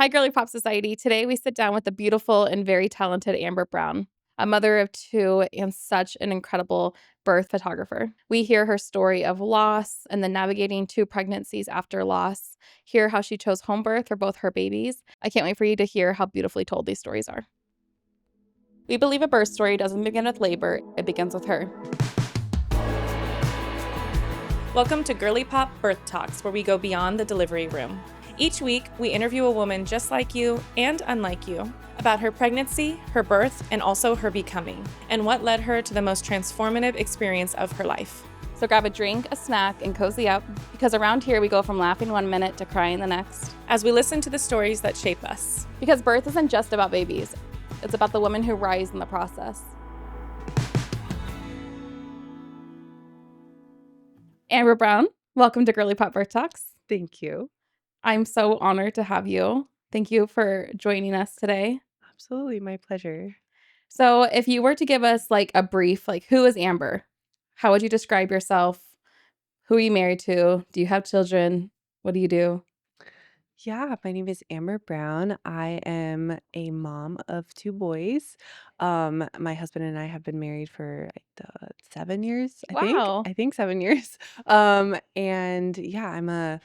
Hi, Girly Pop Society. Today we sit down with the beautiful and very talented Amber Brown, a mother of two and such an incredible birth photographer. We hear her story of loss and then navigating two pregnancies after loss, hear how she chose home birth for both her babies. I can't wait for you to hear how beautifully told these stories are. We believe a birth story doesn't begin with labor, it begins with her. Welcome to Girly Pop Birth Talks, where we go beyond the delivery room. Each week, we interview a woman just like you and unlike you about her pregnancy, her birth, and also her becoming, and what led her to the most transformative experience of her life. So grab a drink, a snack, and cozy up, because around here we go from laughing one minute to crying the next, as we listen to the stories that shape us. Because birth isn't just about babies, it's about the women who rise in the process. Amber Brown, welcome to Girly Pop Birth Talks. Thank you. I'm so honored to have you. Thank you for joining us today. Absolutely, my pleasure. So if you were to give us like a brief, like who is Amber? How would you describe yourself? Who are you married to? Do you have children? What do you do? Yeah, my name is Amber Brown. I am a mom of two boys. My husband and I have been married for 7 years, I think. Wow. I think 7 years. And yeah, I'm a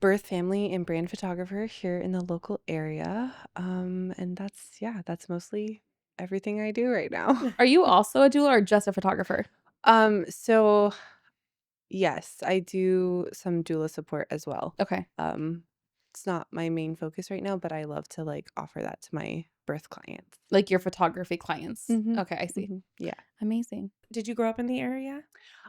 birth, family, and brand photographer here in the local area. And that's mostly everything I do right now. Are you also a doula or just a photographer? So yes, I do some doula support as well. Okay. It's not my main focus right now, but I love to like offer that to my birth clients. Like your photography clients. Mhm, Okay, I see. Yeah. Amazing. Did you grow up in the area?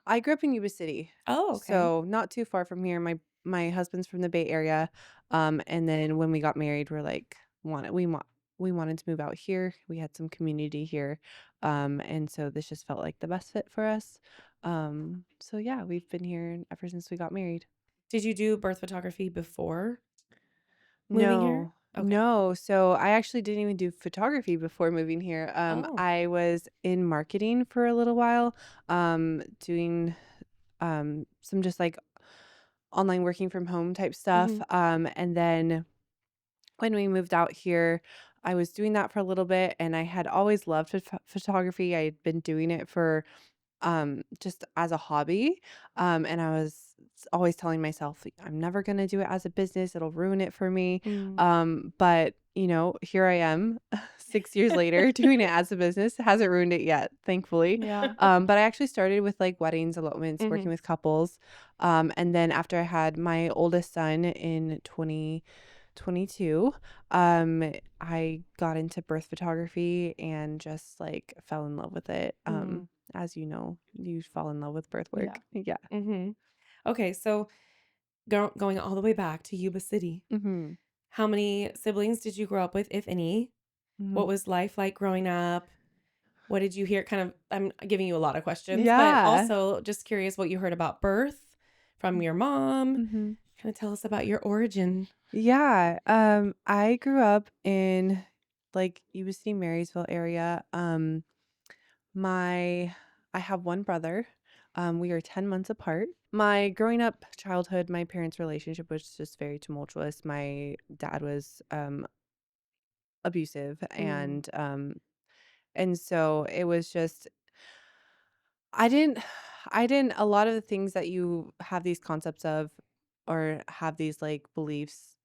I grew up in Yuba City, Oh, okay. so not too far from here. My husband's from the Bay Area. And then when we got married, we're like we wanted to move out here. We had some community here. And so this just felt like the best fit for us. So yeah, we've been here ever since we got married. Did you do birth photography before moving here? No, Okay. no. So I actually didn't even do photography before moving here. Oh. I was in marketing for a little while, doing some just like online working from home type stuff. Mhm. And then when we moved out here, I was doing that for a little bit, and I had always loved photography. I had been doing it for just as a hobby, and I was always telling myself, like, I'm never going to do it as a business, it'll ruin it for me. Mm. But here I am 6 years later doing it as a business. It hasn't ruined it yet, thankfully. Yeah. But I actually started with like weddings, elopements, working Mhm. with couples, and then after I had my oldest son in 2022, I got into birth photography and just like fell in love with it. Mm. As you know, you fall in love with birth Yeah. work. Yeah. Mhm. Okay, so going all the way back to Yuba City, Mm-hmm. how many siblings did you grow up with, if any? Mm-hmm. What was life like growing up? What did you hear? I'm giving you a lot of questions, but Yeah. also just curious what you heard about birth from your mom. Mm-hmm. Kind of tell us about your origin. Yeah. I grew up in like Yuba City, Marysville area. My I have one brother. We are 10 months apart. My growing up childhood, my parents' relationship was just very tumultuous. My dad was abusive, Mm. and so it was just I didn't I didn't a lot of the things that you have these concepts of or have these like beliefs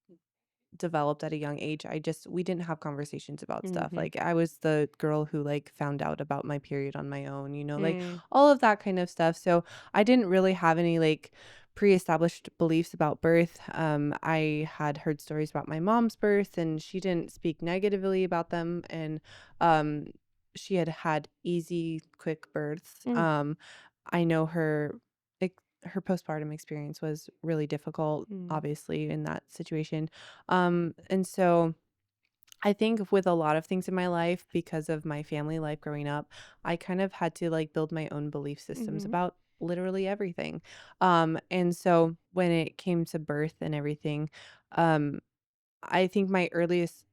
developed at a young age. We didn't have conversations about stuff. Mhm. Like I was the girl who like found out about my period on my own, like Mm. all of that kind of stuff. So I didn't really have any like pre-established beliefs about birth. I had heard stories about my mom's birth and she didn't speak negatively about them, and um she had had easy, quick births. Mm. I know her postpartum experience was really difficult, Mm. obviously, in that situation. And so I think with a lot of things in my life, because of my family life growing up, I kind of had to like build my own belief systems Mhm. about literally everything. And so when it came to birth and everything, um, I think my earliest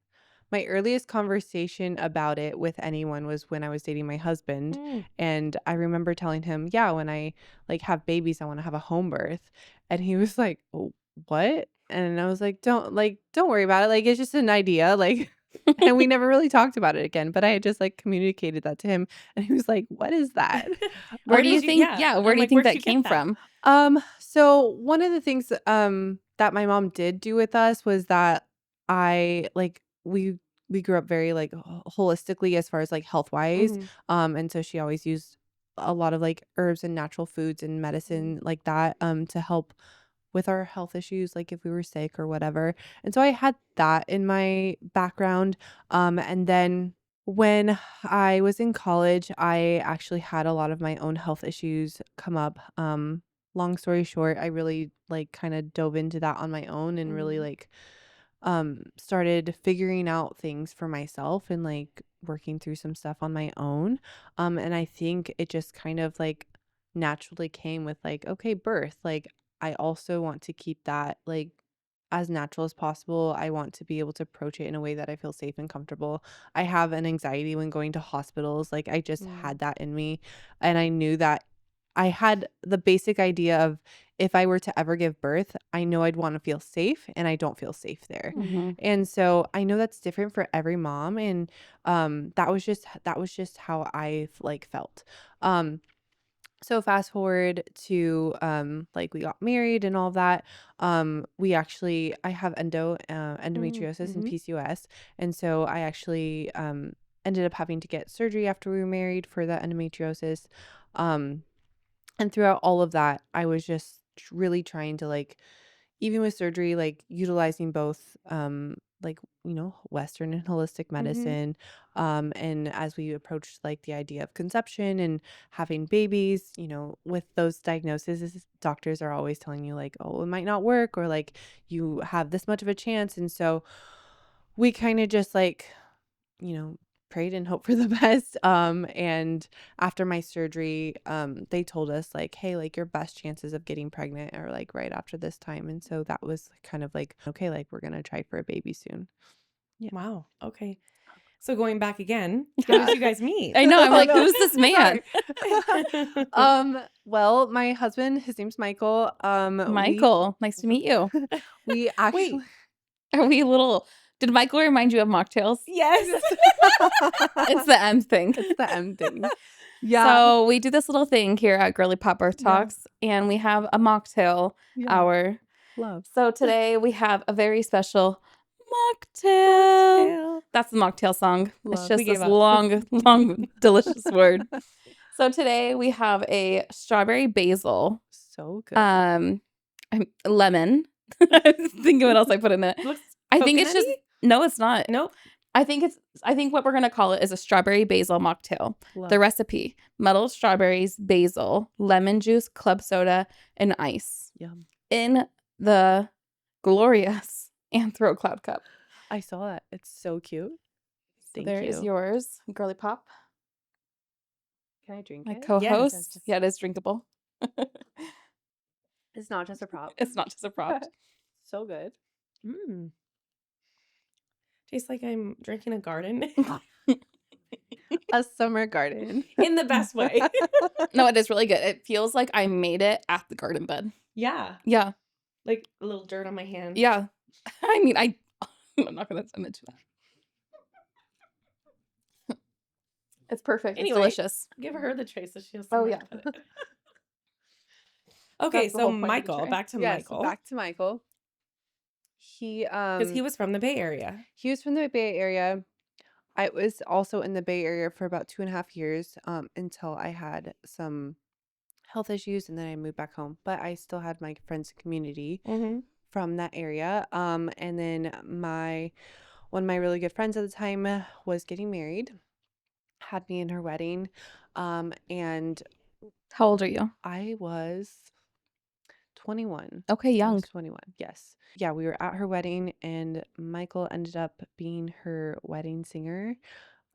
conversation about it with anyone was when I was dating my husband. Mm. And I remember telling him, yeah, when I like have babies, I want to have a home birth. And he was like, "Oh, what?" And I was like, don't worry about it. Like, it's just an idea. Like, and we never really talked about it again. But I had just like communicated that to him, and he was like, "What is that?" Where do you did think? yeah, Where I'm do you like, think where'd that you get came that? from? So one of the things that my mom did do with us was that I like we grew up very like holistically as far as like health wise. Mhm. And so she always used a lot of like herbs and natural foods and medicine like that to help with our health issues, like if we were sick or whatever. And so I had that in my background. And then when I was in college, I actually had a lot of my own health issues come up. Long story short, I really like kind of dove into that on my own and really like started figuring out things for myself and like working through some stuff on my own. And I think it just kind of like naturally came with like, okay, birth. Like I also want to keep that like as natural as possible. I want to be able to approach it in a way that I feel safe and comfortable. I have an anxiety when going to hospitals. Like I just had that in me. And I knew that I had the basic idea of if I were to ever give birth, I know I'd want to feel safe and I don't feel safe there. Mm-hmm. And so I know that's different for every mom. And that was just how I like felt. So fast forward to like we got married and all that. I have endometriosis and PCOS. And so I actually ended up having to get surgery after we were married for the endometriosis. And throughout all of that, I was just really trying to like, even with surgery, like utilizing both like, Western and holistic medicine. And as we approached like the idea of conception and having babies, with those diagnoses, doctors are always telling you like, oh, it might not work, or like you have this much of a chance. And so we kind of just like, prayed and hoped for the best. And after my surgery, they told us like, hey, like your best chances of getting pregnant are like right after this time. And so that was kind of like, okay, like we're gonna try for a baby soon. Yeah. Wow. Okay. So going back again, how Yeah. did you guys meet? I know. I'm Oh, like, no. who's this man? Well, my husband, his name's Michael. Michael, nice to meet you. We actually Are we a little? Did Michael remind you of mocktails? Yes. It's the M thing. It's the M thing. Yeah. So we do this little thing here at Girly Pop Birth Yeah. Talks, and we have a mocktail hour. Love. So today we have a very special mocktail. That's the mocktail song. Love. It's just We gave this up. long, delicious word. So today we have a strawberry basil, So good. lemon. Think of what else I put in it. Looks I think it's just coconutty? no, it's not. Nope. I think what we're gonna call it is a strawberry basil mocktail. Love. The recipe: muddled strawberries, basil, lemon juice, club soda, and ice. Yum. In the glorious Anthro Cloud Cup. I saw that. It's so cute. Thank There you. is yours, Girly Pop. Can I drink My it? co-host. Yes. Yeah, it is drinkable. It's not just a prop. It's not just a prop. So good. Tastes like I'm drinking a garden A summer garden. in the best way. No, it is really good. It feels like I made it at the garden bed. Yeah. Yeah. Like a little dirt on my hand. Yeah. I mean, I'm not going to send it to that. It's perfect. Anyway, it's delicious. Give her the tray so she has Oh, somewhere yeah. to put it. Okay, That's the so whole point of the Michael, tray. back to Yes, Michael. back to Michael. Because he was from the Bay Area. He was from the Bay Area. I was also in the Bay Area for about 2.5 years until I had some health issues, and then I moved back home. But I still had my friends and community from that area. And then one of my really good friends at the time was getting married, had me in her wedding. And How old are you? I was 21. Okay, I young. was 21. Yes. Yeah, we were at her wedding, and Michael ended up being her wedding singer.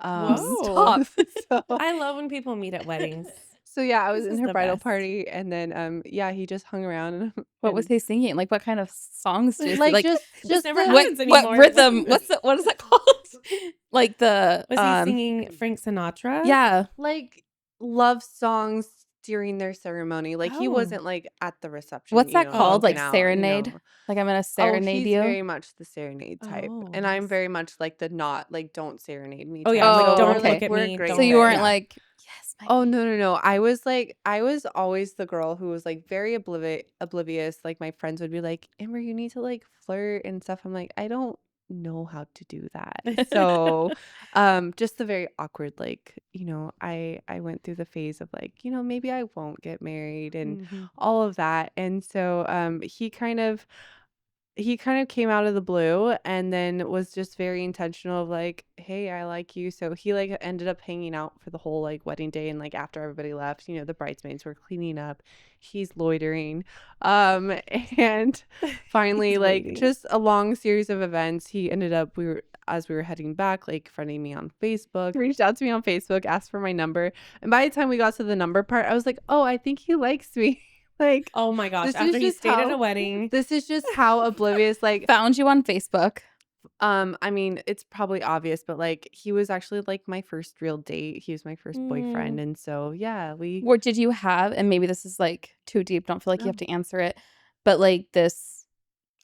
Whoa. So, I love when people meet at weddings. so yeah, I was This in is her the bridal best. party, and then yeah, he just hung around. What was he singing? Like, what kind of songs did he sing? Like just never the- happens anymore. What rhythm? What is that called? Like the Was he singing Frank Sinatra? Yeah. like love songs during their ceremony. Like, he Oh. wasn't, like, at the reception, What's that Oh, called? okay. Like looking out, serenade? Like I'm gonna Oh, serenade he's you. very much the serenade type, Oh, and I'm nice. very much, like, the not, like, don't serenade me Oh, type. yeah. Oh, Like, don't okay. look at we're a me. great So you fit, weren't yeah. like, yes, my Oh, no. I was always the girl who was, like, very oblivious. Like, my friends would be like, "Amber, you need to, like, flirt and stuff." I'm like, "I don't know how to do that." So, just the very awkward, like, I went through the phase of, like, maybe I won't get married and Mhm. all of that. And so, he kind of came out of the blue and then was just very intentional of like, "Hey, I like you." So he like ended up hanging out for the whole like wedding day, and like after everybody left, the bridesmaids were cleaning up. He's loitering. Um and finally, He's like, waiting. just a long series of events, he ended up as we were heading back, like, friending me on Facebook, reached out to me on Facebook, asked for my number. And by the time we got to the number part, I was like, "Oh, I think he likes me." Like, Oh my gosh. this After is he just stayed at a how wedding. this is just how oblivious, like, found you on Facebook. I mean, it's probably obvious, but like, he was actually like my first real date. He was my first boyfriend, Mm. and so yeah, What did you have? And maybe this is like too deep. Don't feel like you have um, to answer it. But like this,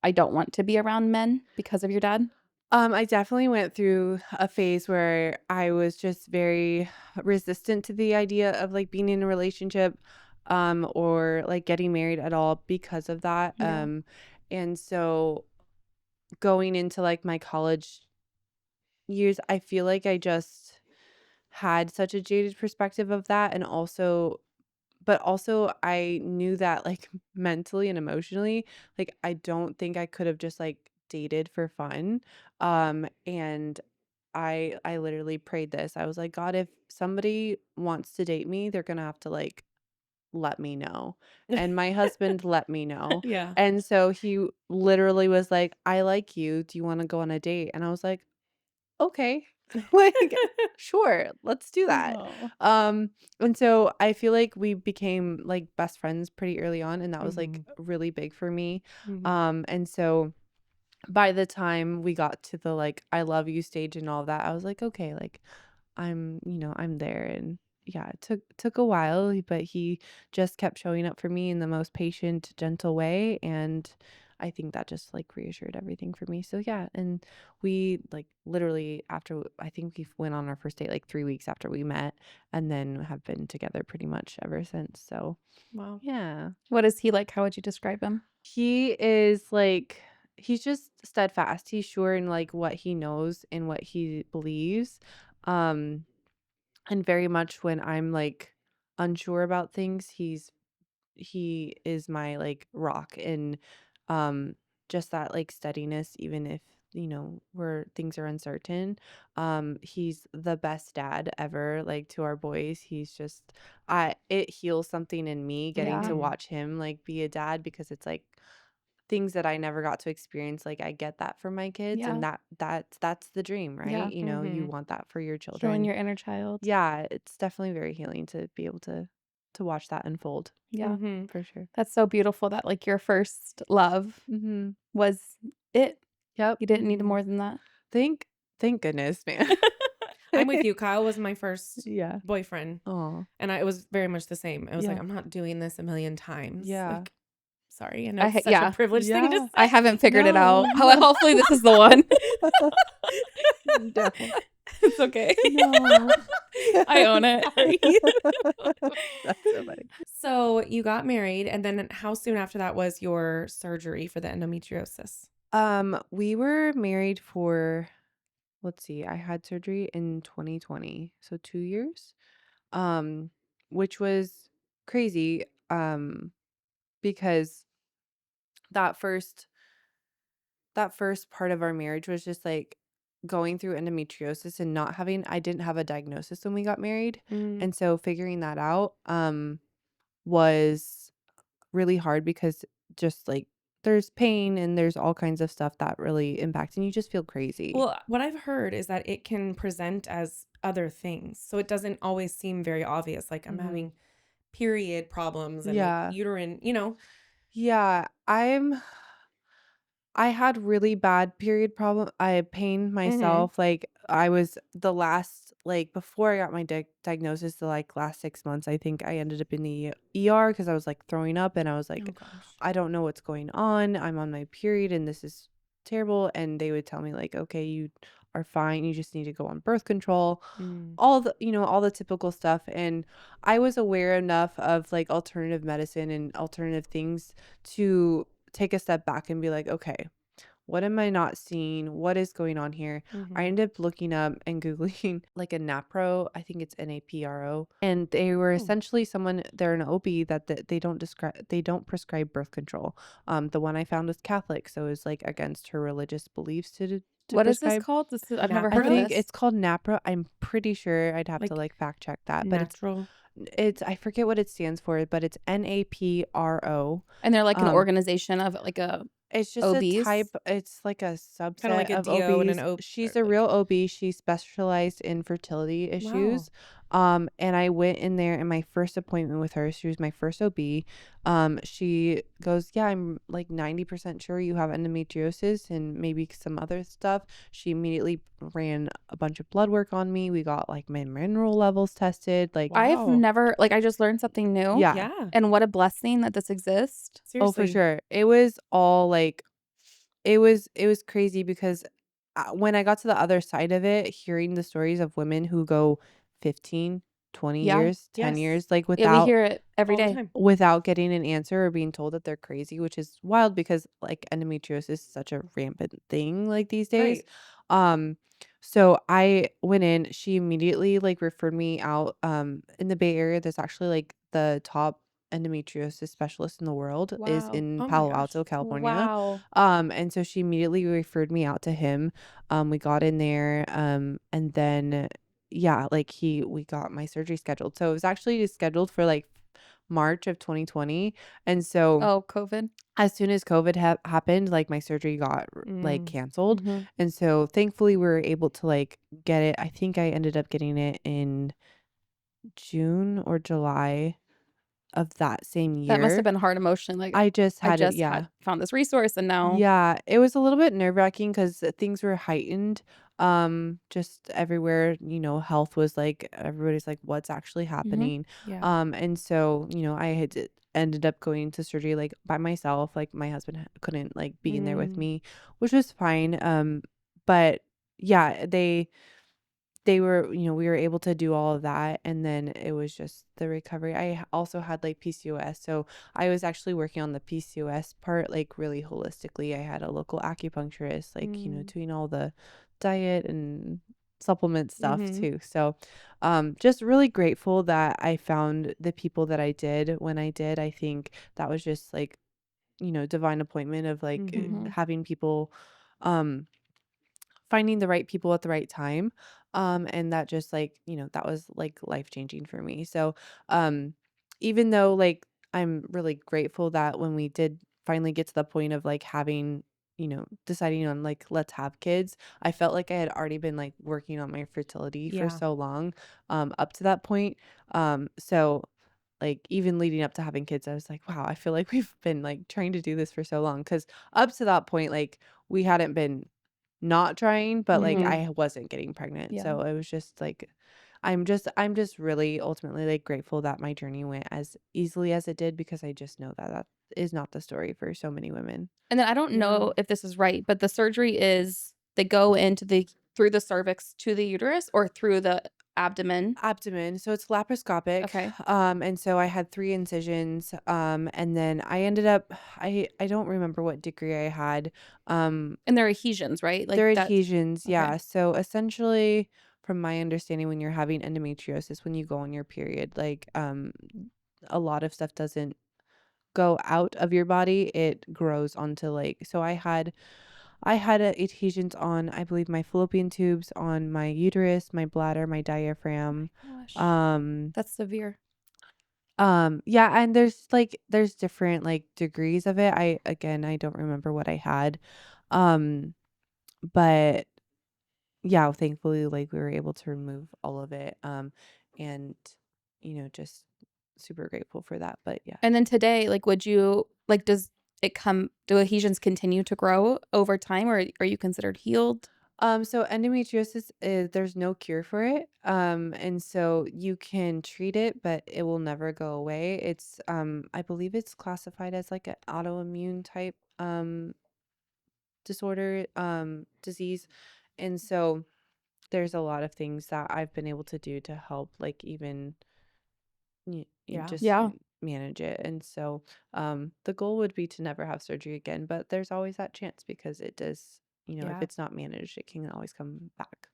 I don't want to be around men because of your dad. I definitely went through a phase where I was just very resistant to the idea of like being in a relationship, or like getting married at all because of that. Yeah. And so going into like my college years, I feel like I just had such a jaded perspective of that. And also I knew that like mentally and emotionally, like, I don't think I could have just like dated for fun. And I literally prayed this. I was like, "God, if somebody wants to date me, they're gonna have to like let me know." And my husband let me know. Yeah. And so he literally was like, "I like you. Do you want to go on a date?" And I was like, "Okay." Like, sure, let's do that. Oh. And so I feel like we became like best friends pretty early on, and that was like Mhm. really big for me. Mhm. And so by the time we got to the like I love you stage and all that, I was like, okay, like, I'm there. And yeah, it took a while, but he just kept showing up for me in the most patient, gentle way. And I think that just like reassured everything for me. So yeah, and we like literally after, I think we went on our first date like 3 weeks after we met, and then have been together pretty much ever since. So Wow. yeah. What is he like? How would you describe him? He is like, he's just steadfast. He's sure in like what he knows and what he believes. Um and very much when I'm like unsure about things, he is my like rock. And um just that like steadiness, even if where things are uncertain. He's the best dad ever, like, to our boys. He's just, I it heals something in me getting Yeah. to Mhm. watch him like be a dad, because it's like things that I never got to experience. Like, I get that for my kids, Yeah. and that's the dream, Yeah. right? You Mhm. want that for your Healing children. your inner child. Yeah, it's definitely very healing to be able to watch that unfold, Yeah. Mhm. for sure. That's so beautiful that like your first love Mhm. was it. Yep. You didn't need Mhm. more than that. Thank thank goodness, man. I'm with you. Kyle was my first Yeah. boyfriend, Oh. and it was very much the same. I was like, Yeah. I'm not doing this a million times. Yeah. Like, sorry, I know it's such a Yeah. privileged thing to Yeah. say. I haven't figured it out. No. Hopefully this is the one. No. It's okay. No. I own it. Sorry. That's so funny. So you got married, and then how soon after that was your surgery for the endometriosis? We were married for, let's see, I had surgery in 2020, so 2 years. Um, which was crazy. Because that first that first part of our marriage was just like going through endometriosis and not having I didn't have a diagnosis when we got married. Mm. And so figuring that out was really hard, because just like there's pain and there's all kinds of stuff that really impacts, and you just feel crazy. Well, what I've heard is that it can present as other things. So it doesn't always seem very obvious. Like I'm Hmm. having period problems and like Yeah. uterine. Yeah, I had really bad period problem. I pain Mhm. myself. Like I was the last, like before I got my diagnosis, the like last 6 months, I think I ended up in the ER because I was like throwing up and I was Oh like, gosh. I don't know what's going on. I'm on my period and this is terrible. And they would tell me like, okay, you are fine. You just need to go on birth control. Mm. All the, all the typical stuff. And I was aware enough of like alternative medicine and alternative things to take a step back and be like, okay, what am I not seeing? What is going on here? I Mhm. ended up looking up and Googling like a NAPRO. I think it's NAPRO. And they were Oh. essentially someone, they're an OB that they don't prescribe birth control. The one I found was Catholic. So it was like against her religious beliefs to What is this prescribe. called? I've never I heard of NAPRO? think this. it's called NAPRO. I'm pretty sure I'd have to Like like fact check that, but natural? I forget what it stands for, but it's NAPRO. And they're like an Um, organization of like a it's just a type, OBs. it's like a Kinda subset like a of DO and an OBs. O She's or a like real OB. She specialized in fertility wow. issues. And I went in there in my first appointment with her. She was my first OB. She goes, yeah, I'm like 90% sure you have endometriosis and maybe some other stuff. She immediately ran a bunch of blood work on me. We got like my mineral levels tested. Like, I've Wow. never I just learned something new. yeah. Yeah. And what a blessing that this exists. Oh, for Seriously. sure. It was all like it was crazy because when I got to the other side of it, hearing the stories of women who go 15, 20 Yeah. years, 10 Yes. years, like Yeah, we hear it every All the day. time. without getting an answer or being told that they're crazy, which is wild because like endometriosis is such a rampant thing like these days. Right. Um, so I went in, she immediately like referred me out. In the Bay Area, there's actually like the top endometriosis specialist in the world is Wow. in Oh my Palo gosh. Alto, California. Wow. And so she immediately referred me out to him. We got in there, and then yeah, like we got my surgery scheduled. So it was actually scheduled for like March of 2020. And so Oh, COVID. as soon as COVID happened, like my surgery got like Mm. canceled. Mhm. And so thankfully we were able to like get it. I think I ended up getting it in June or July of that same That must have year. been hard emotionally. Like I just I had it, just yeah. had found this resource and now Yeah, it was a little bit nerve-wracking because things were heightened. Just everywhere, health was like everybody's like, what's actually Mhm. happening? Yeah. And so, I ended up going to surgery like by myself. Like my husband couldn't like be in there with Mm. me, which was fine. But yeah, they were, we were able to do all of that. And then it was just the recovery. Also had like PCOS. So I was actually working on the PCOS part, like really holistically. I had a local acupuncturist, like, Mm. doing all the diet and supplement stuff Mhm. too. So, just really grateful that I found the people that I did when I did. I think that was just like, divine appointment of like Mhm. Mhm. having people, um, finding the right people at the right time. And that just like, that was like life changing for me. So, um, even though like I'm really grateful that when we did finally get to the point of like having, deciding on like, let's have kids, I felt like I had already been like working on my fertility for Yeah. so long, up to that point. So like even leading up to having kids, I was like, wow, I feel like we've been like trying to do this for so long. Cause up to that point, like we hadn't been not trying, but, like, Mhm. I wasn't getting pregnant, Yeah. so it was just, like I'm just really ultimately, like, grateful that my journey went as easily as it did because I just know that that is not the story for so many women. And then I don't Yeah. know if this is right, but the surgery is they go into the through the cervix to the uterus or through the abdomen. Abdomen, so it's laparoscopic, Okay. and so I had 3 incisions, and then I ended up I don't remember what degree I had, um, And they're adhesions, right? Like they're that's adhesions, okay. yeah, so essentially, from my understanding, when you're having endometriosis, when you go on your period, like, a lot of stuff doesn't go out of your body, it grows onto like so I had adhesions on I believe my fallopian tubes, on my uterus, my bladder, my Oh my diaphragm. gosh. Um That's severe. yeah, and there's different like degrees of it. I don't remember what I had. Um but yeah, thankfully like we were able to remove all of it. And just super grateful for that. But yeah. And then today, like would you like does do adhesions continue to grow over time, or are you considered healed? So endometriosis is there's no cure for it. And so you can treat it, but it will never go away. It's I believe it's classified as like an autoimmune type disorder, disease. And so there's a lot of things that I've been able to do to help like even Yeah. just Yeah. manage it. And so the goal would be to never have surgery again, but there's always that chance because it does, if Yeah. it's not managed, it can always come back.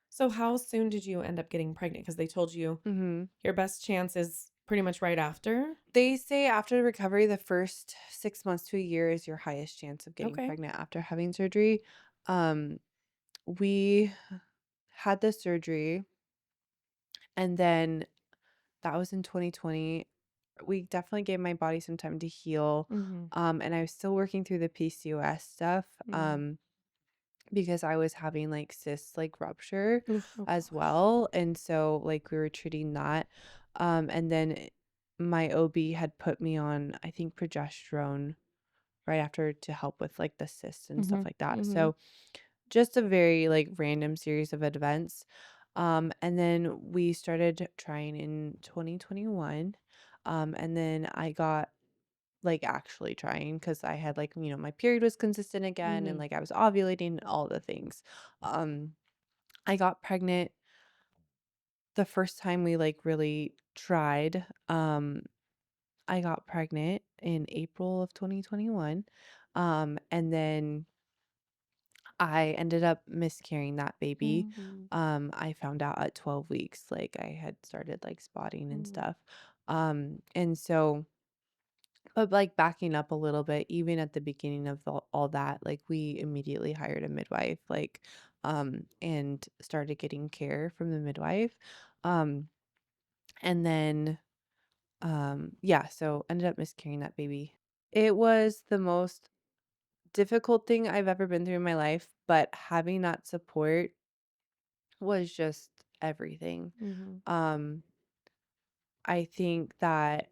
So how soon did you end up getting pregnant? Because they told you Hmm. your best chance is pretty much right after. They say after recovery, the first 6 months to a year is your highest chance of getting Okay. pregnant after having surgery. Um, we had the surgery, and then that was in 2020. We definitely gave my body some time to heal. Mm-hmm. And I was still working through the PCOS stuff. Because I was having like cyst like rupture Oof. Oh as gosh. well. And so like we were treating that. And then my OB had put me on, I think, progesterone right after to help with like the cysts and stuff Mm-hmm. like that. Mm-hmm. So just a very like random series of events. And then we started trying in 2021. And then I got like actually trying because I had like, my period was consistent again and Mm-hmm. like I was ovulating, all the things. Um, I got pregnant the first time we like really tried. I got pregnant in April of 2021. And then I ended up miscarrying that baby. Mm-hmm. I found out at 12 weeks, like I had started like spotting and Mm-hmm. stuff. And so but, like, backing up a little bit, even at the beginning of all that, like, we immediately hired a midwife, like, and started getting care from the midwife. Um, and then, yeah, so ended up miscarrying that baby. It was the most difficult thing I've ever been through in my life, but having that support was just everything. Mm-hmm. Um, I think that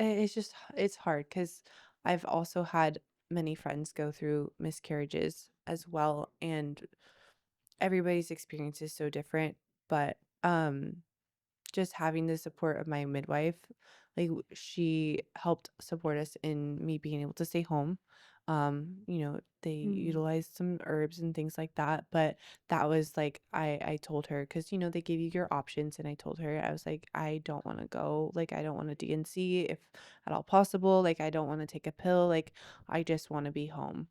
it's just it's hard because I've also had many friends go through miscarriages as well, and everybody's experience is so different. But just having the support of my midwife, like she helped support us in me being able to stay home. They Mm-hmm. utilized some herbs and things like that, but that was like I told her because they give you your options, and I told her I was like I don't want to go, like I don't want to DNC if at all possible, like I don't want to take a pill, like I just want to be home.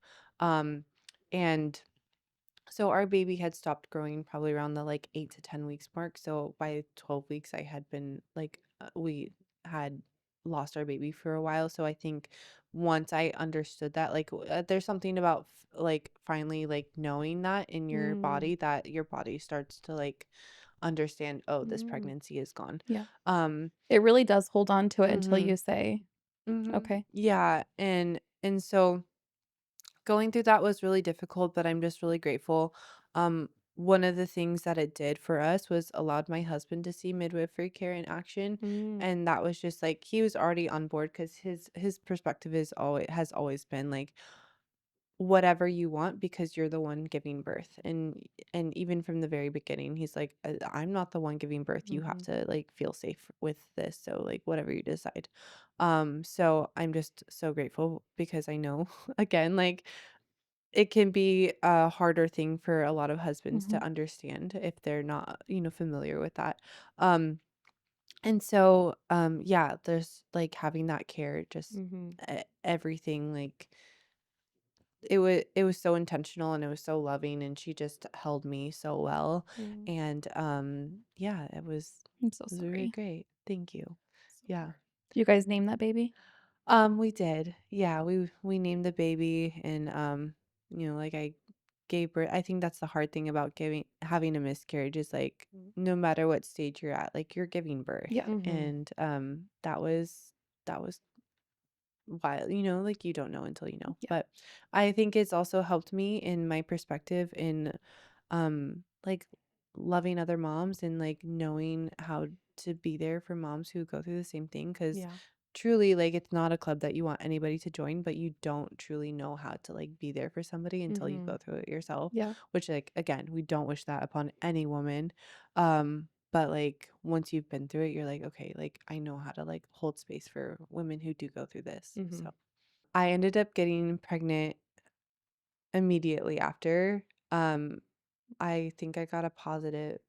And so our baby had stopped growing probably around the like 8 to 10 weeks mark. So by 12 weeks, I had been like, we had lost our baby for a while. So I think once I understood that, like, there's something about like finally like knowing that in your Mm-hmm. body that your body starts to like understand, oh, this Mm-hmm. pregnancy is gone. Yeah. Um, It really does hold on to it until mm-hmm, you say, mm-hmm. okay. Yeah. And so going through that was really difficult, but I'm just really grateful. One of the things that it did for us was allowed my husband to see midwifery care in action, Mm-hmm. and that was just like he was already on board because his perspective is always has always been like whatever you want because you're the one giving birth, and even from the very beginning he's like I'm not the one giving birth, you have Mm-hmm. to like feel safe with this, so like whatever you decide. So I'm just so grateful because I know again like it can be a harder thing for a lot of husbands Mm-hmm. to understand if they're not, familiar with that. Um, and so, yeah, there's like having that care, just Mm-hmm. everything, like it was so intentional and it was so loving, and she just held me so well. Mm-hmm. And yeah, it was I'm so it was really sorry. great. Thank you. Yeah. Sorry. Do you guys name that baby? We did. Yeah, we named the baby, and like I gave birth. I think that's the hard thing about giving having a miscarriage is like no matter what stage you're at, like you're giving birth. Yeah. Mm-hmm. And that was wild, like you don't know until you know. Yeah. But I think it's also helped me in my perspective in like loving other moms and like knowing how to be there for moms who go through the same thing, because Yeah. truly, like, it's not a club that you want anybody to join, but you don't truly know how to, like, be there for somebody until you go through it yourself, Yeah. which, like, again, we don't wish that upon any woman. But, like, once you've been through it, you're like, "Okay, like, I know how to, like, hold space for women who do go through this." Mm-hmm. So, I ended up getting pregnant immediately after. Um, I think I got a positive,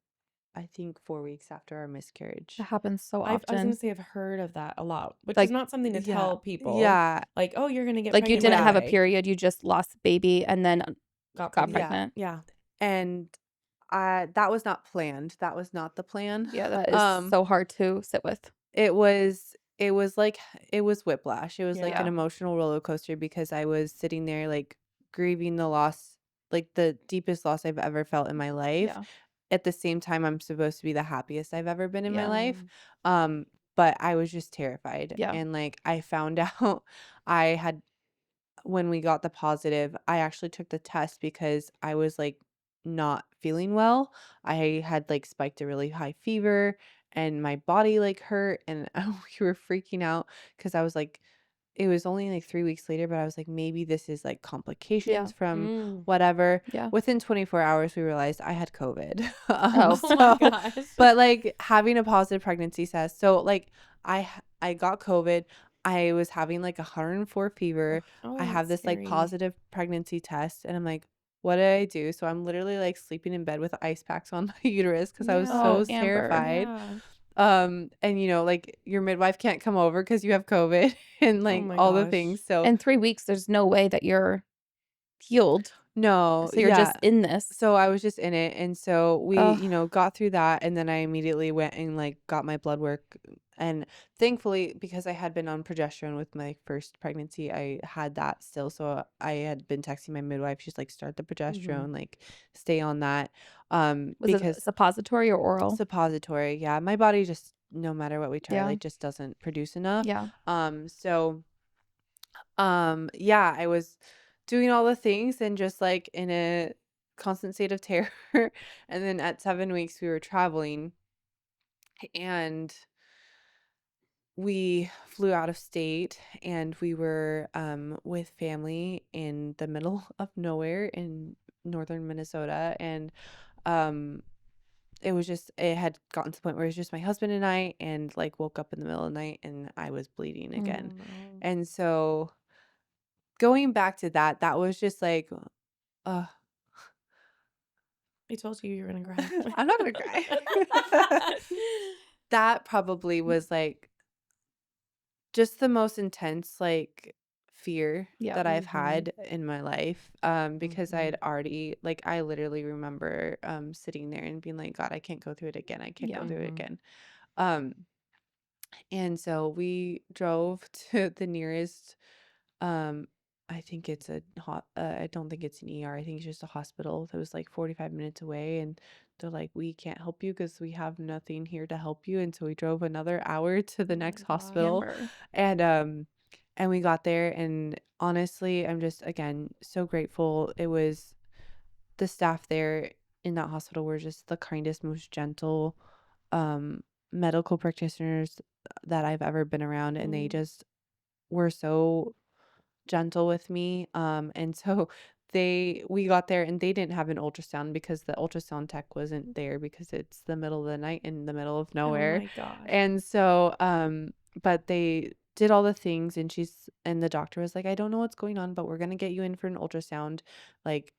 I think 4 weeks after our That miscarriage. happens so I was gonna often. say I've heard of that a lot, which is Like not something to Yeah. tell people. Yeah. Like, oh, you're gonna get like you pregnant right didn't have a away. period, you just lost a baby and then Got got pregnant. Yeah. pregnant. Yeah. And that was not planned. That was not the plan. Yeah, that is Um, so hard to sit with. it was like it was whiplash. It was like an Yeah. emotional roller coaster because I was sitting there like grieving the loss, like the deepest loss I've ever felt in my life. Yeah. At the same time, I'm supposed to be the happiest I've ever been in my Yeah. life. Um, but I was just terrified. Yeah. And like I found out I had when we got the positive, I actually took the test because I was like not feeling well. I had like spiked a really high fever and my body like hurt and we were freaking out because I was like it was only like 3 weeks later, but I was like maybe this is like Yeah. complications from Mm. whatever. Yeah. Within 24 hours we realized I had COVID. Oh. Oh my So gosh. but like having a positive pregnancy test. So like I got COVID. I was having like 104 fever. Oh, I have that's this like scary. positive pregnancy test and I'm like, what did I do? So I'm literally like sleeping in bed with ice packs on my uterus because I was Yeah. so Oh, Amber. terrified. Yeah. And you know, like your midwife can't come over because you have COVID and Oh like my all the gosh. things. So In 3 weeks, there's no way that you're healed. no, So you're yeah. just in this. So I was just in it. And so we, Ugh. you know, got through that. And then I immediately went and like got my blood work. And thankfully, because I had been on progesterone with my first pregnancy, I had that still. So I had been texting my midwife. She's like, start the progesterone, like stay on that. Was it Because suppository or oral? suppository, yeah, my body just, no matter what we try, Yeah. like just doesn't produce enough. Yeah. So yeah, I was doing all the things and just like in a constant state of terror. And then at 7 weeks we were traveling and we flew out of state and we were with family in the middle of nowhere in northern Minnesota. And um it was just it had gotten to the point where it was just my husband and I, and like woke up in the middle of the night and I was bleeding again. Oh, no. And so going back to that, that was just like uh I told you were gonna cry. I'm not gonna cry. That probably was like just the most intense like fear Yeah. that I've Mhm. had in my life. Because I had already like I literally remember sitting there and being like, God, I can't go through it again. I can't go Yeah. through it Mhm. again. Um and so we drove to the nearest um I think it's a I don't think it's an ER. I think it's just a hospital that was like 45 minutes away, and they're like, we can't help you because we have nothing here to help you. And so we drove another hour to the Oh my next gosh. hospital. Amber. And we got there, and honestly, I'm just again so grateful. It was the staff there in that hospital were just the kindest, most gentle um medical practitioners that I've ever been around, and they Mm. just were so gentle with me. And so we got there and they didn't have an ultrasound because the ultrasound tech wasn't there because it's the middle of the night in the middle of Oh nowhere. my gosh. And so but they did all the things, and the doctor was like, I don't know what's going on, but we're gonna get you in for an ultrasound. Like,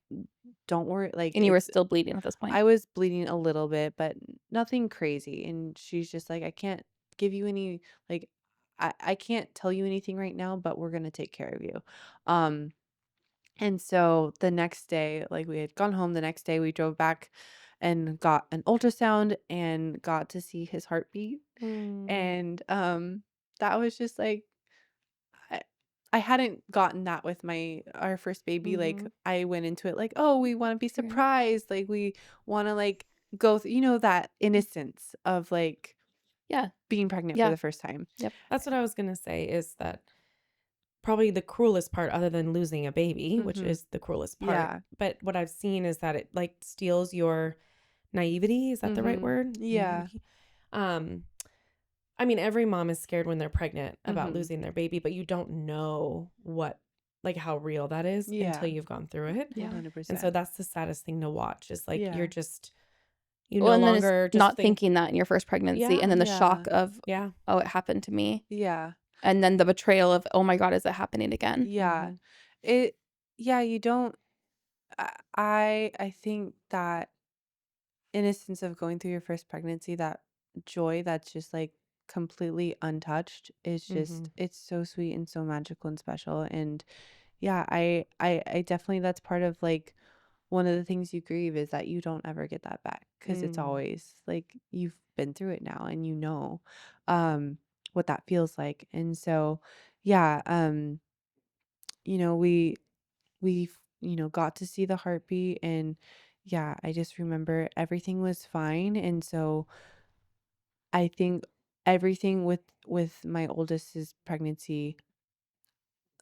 don't worry, like And you were it's still bleeding at this point. I was bleeding a little bit, but nothing crazy. And she's just like, I can't give you any, like, I can't tell you anything right now, but we're going to take care of you. Um, and so the next day, like we had gone home the next day, we drove back and got an ultrasound and got to see his heartbeat. Mm. And that was just like, I, I hadn't gotten that with our first baby. Like Mhm. I went into it like, oh, we want to be Right. surprised. Like we want to like go through, that innocence of like Yeah. being pregnant for Yeah. the first time. Yep. That's what I was gonna say is that probably the cruelest part other than losing a baby, which Mhm. is the cruelest part. Yeah. But what I've seen is that it like steals your naivety. Is that the right Mhm. word? Yeah. Um, I mean, every mom is scared when they're pregnant about Mhm. losing their baby, but you don't know like how real that is Yeah. until you've gone through it. Yeah. 100%. And so that's the saddest thing to watch is like Yeah. you're just, you Well, no and then it's longer just not think, thinking that in your first pregnancy, yeah, and then the Yeah. shock of, yeah. oh, it happened to me, Yeah. and then the betrayal of, oh my God, is it happening again? Yeah. Mhm. It yeah, you don't I think that innocence of going through your first pregnancy, that joy that's just like completely untouched is just Mhm. it's so sweet and so magical and special. And yeah, I definitely that's part of like one of the things you grieve is that you don't ever get that back because it's Mm. always like you've been through it now and you know um what that feels like. And so yeah, you know, we got to see the heartbeat. And yeah, I just remember everything was fine. And so I think everything with my oldest's pregnancy,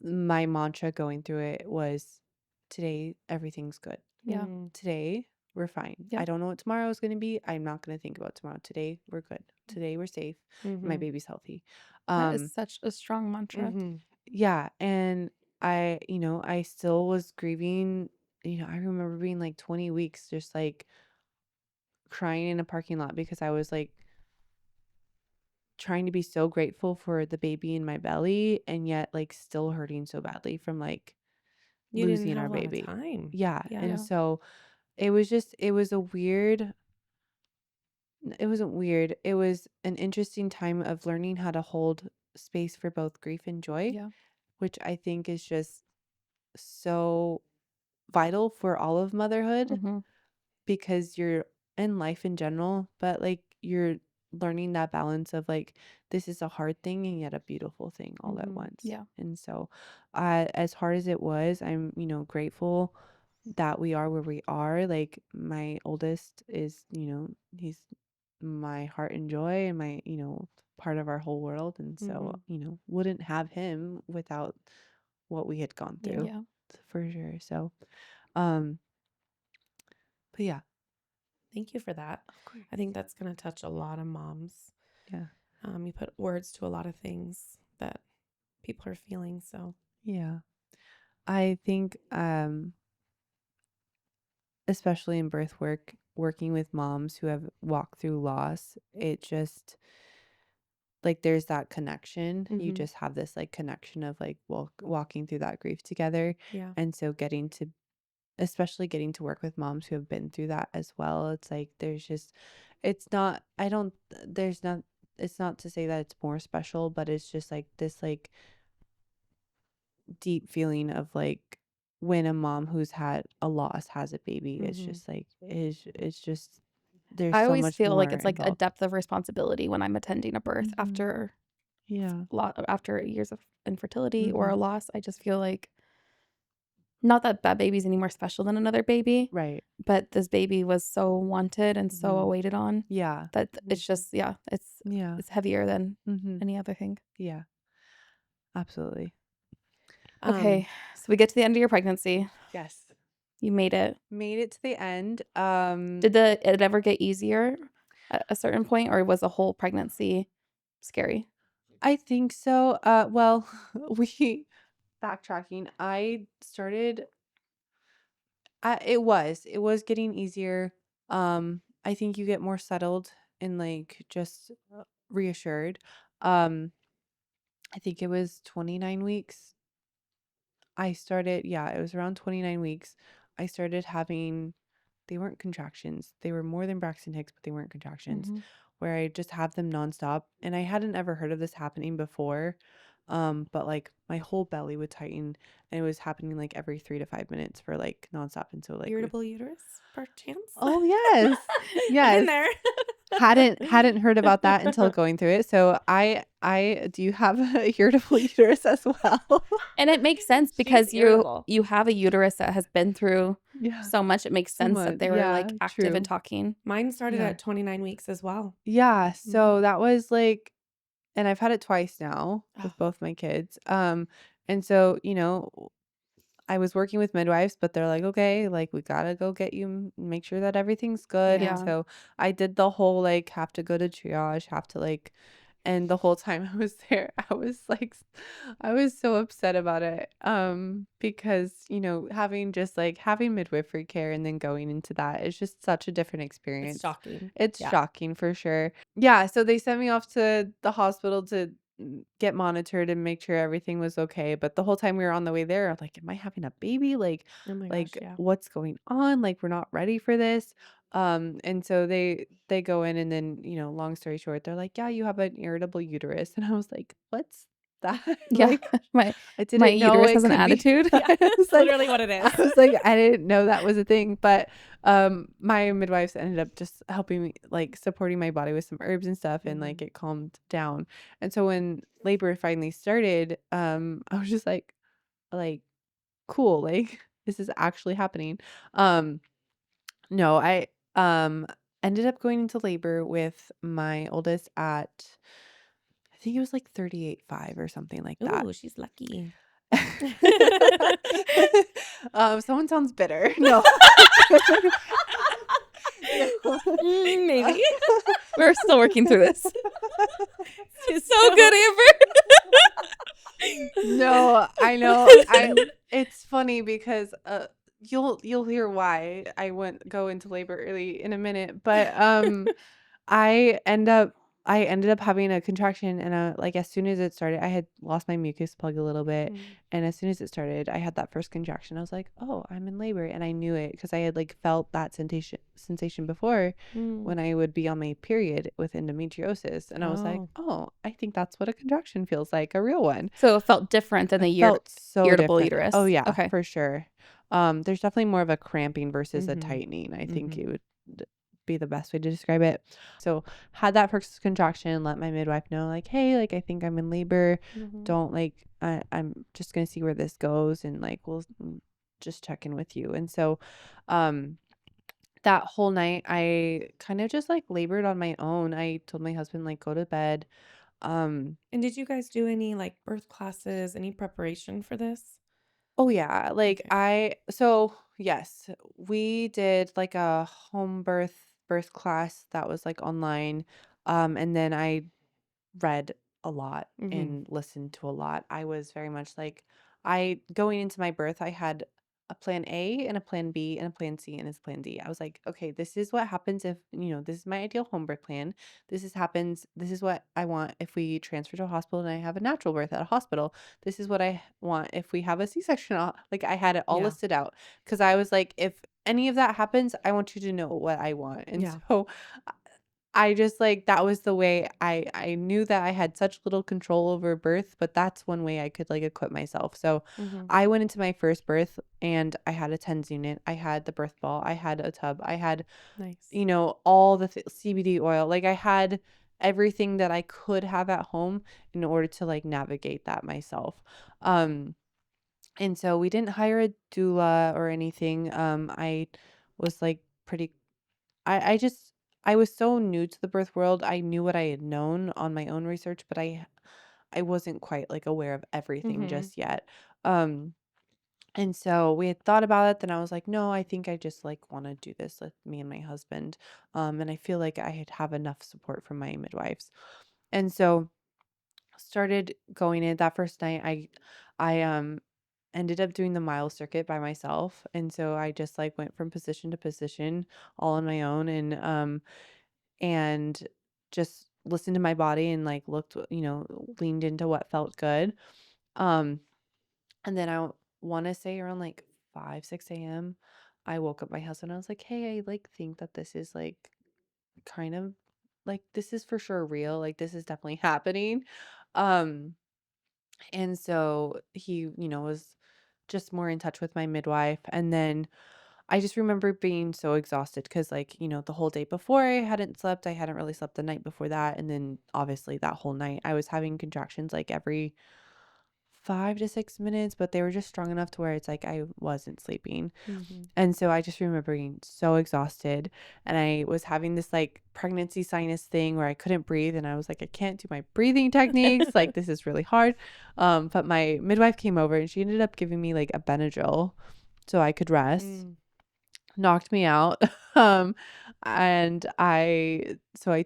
my mantra going through it was today everything's good. Yeah. Mm. Today we're fine. Yeah. I don't know what tomorrow is going to be. I'm not going to think about tomorrow. Today we're good. Today we're safe. My Mhm. baby's healthy. That is such a strong mantra. Mhm. Yeah, and I still was grieving. I remember being like 20 weeks just like crying in a parking lot because I was like trying to be so grateful for the baby in my belly and yet like still hurting so badly from like You didn't losing have our a lot of baby. time. Yeah, Yeah. and Yeah. so it was a weird it wasn't weird. It was an interesting time of learning how to hold space for both grief and joy, Yeah. which I think is just so vital for all of motherhood Mm-hmm. because you're in life in general, but like you're learning that balance of like this is a hard thing and yet a beautiful thing all at Mhm. once. Yeah. And so, as hard as it was, I'm grateful that we are where we are. Like my oldest is, he's my heart and joy and my, part of our whole world. And so, Mhm. wouldn't have him without what we had gone Yeah. through Yeah. for sure. So, um, but yeah, Thank you for that. of course. I think that's going to touch a lot of moms. Yeah. You put words to a lot of things that people are feeling. So, Yeah. I think especially in birth work, working with moms who have walked through loss, it just like there's that connection. You Mhm. just have this like connection of like walking through that grief together. Yeah. And so especially getting to work with moms who have been through that as well. It's like there's just it's not I don't there's not it's not to say that it's more special, but it's just like this like deep feeling of like when a mom who's had a loss has a baby. It's Mhm. just like it's just there's I so always much feel like more it's like a involved. depth of responsibility when I'm attending a birth Mhm. Yeah. after years of infertility or a Mhm. loss. I just feel like not that that baby's any more special than another baby, Right. but this baby was so wanted and so Mhm. awaited on Yeah. that it's just Yeah. it's heavier than Mhm. any other thing. Yeah. Absolutely. Um, Okay, so we get to the end of your pregnancy. Yes. You made it. Made it to the end. Did it ever get easier at a certain point, or was the whole pregnancy scary? I think so. Well, we backtracking. It was getting easier. I think you get more settled and like just reassured. Um, I think it was 29 weeks. Yeah, it was around 29 weeks. I started having, they weren't contractions. They were more than Braxton Hicks, but they weren't contractions, Mm-hmm. where I just have them nonstop. And I hadn't ever heard of this happening before. But like my whole belly would tighten and it was happening like every 3 to 5 minutes for like nonstop. And so like irritable uterus, perchance? oh yes. I've been Yes. there. Hadn't heard about that until going through it. So I do you have a irritable uterus as well? And it makes sense She's because irritable. you have a uterus that has been through Yeah. so much. It makes So sense much. that they were Yeah, like active and true. talking. Mine started Yeah. at 29 weeks as well. Yeah, so Mhm. that was like and I've had it twice now with Oh. both my kids. And so, I was working with midwives, but they're like, "Okay, like we gotta go get you make sure that everything's good." And Yeah. Yeah. so I did the whole like have to go to triage, have to like, And the whole time I was there, I was so upset about it. Because, having midwifery care and then going into that is just such a different It's experience. shocking. It's Yeah. shocking for sure. Yeah, so they sent me off to the hospital to get monitored and make sure everything was okay. But the whole time we were on the way there, I'm like, am I having a baby? Oh my gosh, Like yeah. what's going on? Like we're not ready for this. And so they go in and then, long story short, they're like, yeah, you have an irritable uterus. And I was like, what's that? Yeah. Like My I my didn't know uterus it has an could be. attitude. Yeah, I was it's like, literally what it is. I was like, I didn't know that was a thing. But my midwives ended up just helping me, like supporting my body with some herbs and stuff, and like it calmed down. And so when labor finally started, I was just like cool, like this is actually happening. Um no, I ended up going into labor with my oldest at, I think it was like 38.5 or something like that. Ooh, she's lucky. Someone sounds bitter. No. No. Maybe. We're still working through this. She's So good, Amber. No, I know. It's funny because you'll hear why I go into labor early in a minute, but I end up I ended up having a contraction, and like as soon as it started, I had lost my mucus plug a little bit, and as soon as it started, I had that first contraction. I was like, "Oh, I'm in labor," and I knew it because I had like felt that sensation before when I would be on my period with endometriosis, and I was like, "Oh, I think that's what a contraction feels like, a real one." So it felt different than the Felt so irritable different. uterus. Oh yeah, Okay. for sure. There's definitely more of a cramping versus a tightening. I think it would be the best way to describe it. So had that first contraction, let my midwife know, like, hey, like I think I'm in labor. Don't like I'm just gonna see where this goes, and like we'll just check in with you. And so that whole night I kind of just like labored on my own. I told my husband, like, go to bed. And did you guys do any like birth classes, any preparation for this? Oh yeah, like Okay. so yes, we did like a home birth class that was like online. And then I read a lot and listened to a lot. I was very much like, I going into my birth, I had a plan A and a plan B and a plan C and a plan D. I was like, okay, this is what happens if, this is my ideal home birth plan. This is what I want if we transfer to a hospital and I have a natural birth at a hospital. This is what I want if we have a C-section. Like I had it all Yeah. listed out because I was like, if any of that happens, I want you to know what I want. And Yeah. so I just like that was the way I knew that I had such little control over birth, but that's one way I could like equip myself. So I went into my first birth and I had a TENS unit. I had the birth ball. I had a tub. I had, Nice. all the CBD oil. Like I had everything that I could have at home in order to like navigate that myself. And so we didn't hire a doula or anything. I was like pretty I just I was so new to the birth world. I knew what I had known on my own research, but I wasn't quite like aware of everything just yet. Um and so we had thought about it, then I was like, no, I think I just like want to do this with me and my husband. And I feel like I have enough support from my midwives. And so started going in that first night. I ended up doing the mile circuit by myself, and so I just like went from position to position all on my own, and just listened to my body and like looked, leaned into what felt good. Um, and then I want to say around like 5, 6 a.m., I woke up my husband. I was like, hey, I like think that this is like kind of like this is for sure real. Like this is definitely happening. Um, and so he, was just more in touch with my midwife. And then I just remember being so exhausted because, like, the whole day before I hadn't slept. I hadn't really slept the night before that. And then obviously that whole night I was having contractions like every 5 to 6 minutes, but they were just strong enough to where it's like I wasn't sleeping. And so I just remember being so exhausted, and I was having this like pregnancy sinus thing where I couldn't breathe, and I was like, I can't do my breathing techniques. Like this is really hard. But my midwife came over and she ended up giving me like a Benadryl so I could rest. Knocked me out. And I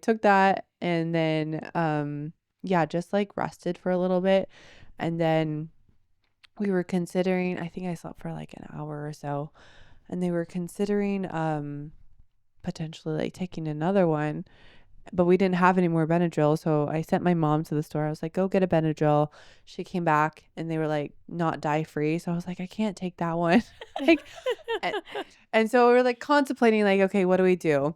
took that, and then yeah, just like rested for a little bit. And then we were considering, I think I slept for like an hour or so, and they were considering potentially like taking another one, but we didn't have any more Benadryl. So I sent my mom to the store. I was like, go get a Benadryl. She came back and they were like not dye free. So I was like, I can't take that one. Like, and so we were like contemplating, like, okay, what do we do?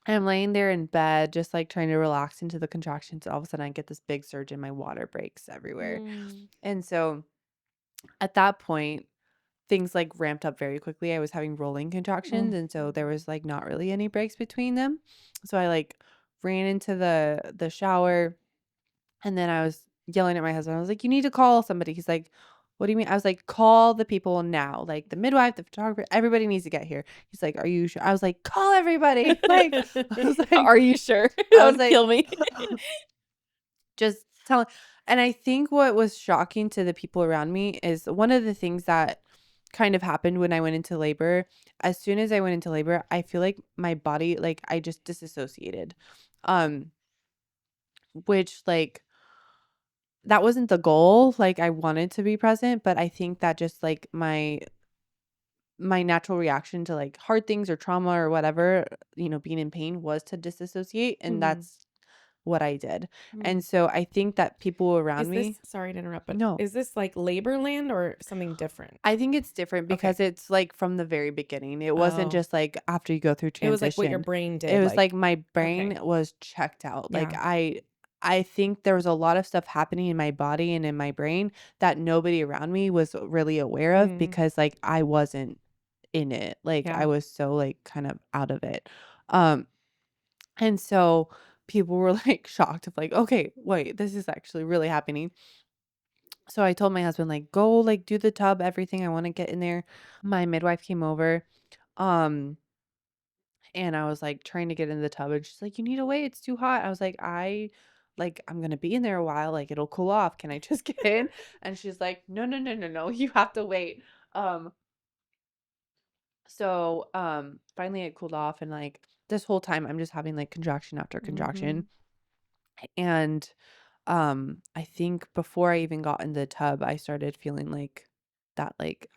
I'm laying there in bed, just like trying to relax into the contractions. All of a sudden, I get this big surge and my water breaks everywhere. Mm. And so at that point, things like ramped up very quickly. I was having rolling contractions. And so there was like not really any breaks between them. So I like ran into the shower, and then I was yelling at my husband. I was like, you need to call somebody. He's like, what do you mean? I was like, call the people now. Like the midwife, the photographer, everybody needs to get here. He's like, are you sure? I was like, call everybody. Like, I was like, Are you sure? I That was would like, kill me. just tell. And I think what was shocking to the people around me is one of the things that kind of happened when I went into labor. As soon as I went into labor, I feel like my body, like I just disassociated. Which like that wasn't the goal. Like I wanted to be present, but I think that just like my natural reaction to like hard things or trauma or whatever, being in pain was to disassociate, and that's what I did. And so I think that people around Is me, this, sorry to interrupt, but no, is this like labor land or something different? I think it's different Okay. because it's like from the very beginning. It wasn't Oh. just like after you go through It was transition. like what your brain did. It was like my brain okay. was checked out. Like Yeah. I think there was a lot of stuff happening in my body and in my brain that nobody around me was really aware of, because like I wasn't in it. Like Yeah. I was so like kind of out of it. And so people were like shocked of like, okay, wait, this is actually really happening. So I told my husband, like, go like do the tub, everything. I want to get in there. My midwife came over. Um, and I was like trying to get in the tub, and she's like, you need to wait, it's too hot. I was like, I'm gonna be in there a while, like it'll cool off. Can I just get in? And she's like, no, no, no, no, no, you have to wait. So finally it cooled off, and like this whole time I'm just having like contraction after contraction. And I think before I even got in the tub, I started feeling like that like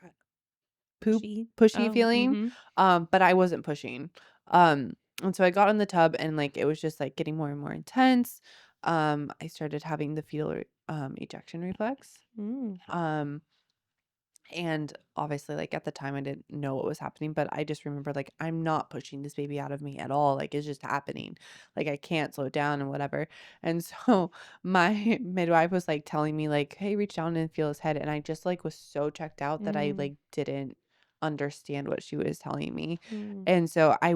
pushy Oh. feeling. But I wasn't pushing. And so I got in the tub, and like it was just like getting more and more intense. I started having the fetal ejection reflex. And obviously, like at the time I didn't know what was happening, but I just remember like I'm not pushing this baby out of me at all. Like it's just happening. Like I can't slow it down and whatever. And so my midwife was like telling me like, hey, reach down and feel his head. And I just like was so checked out that I like didn't understand what she was telling me. And so I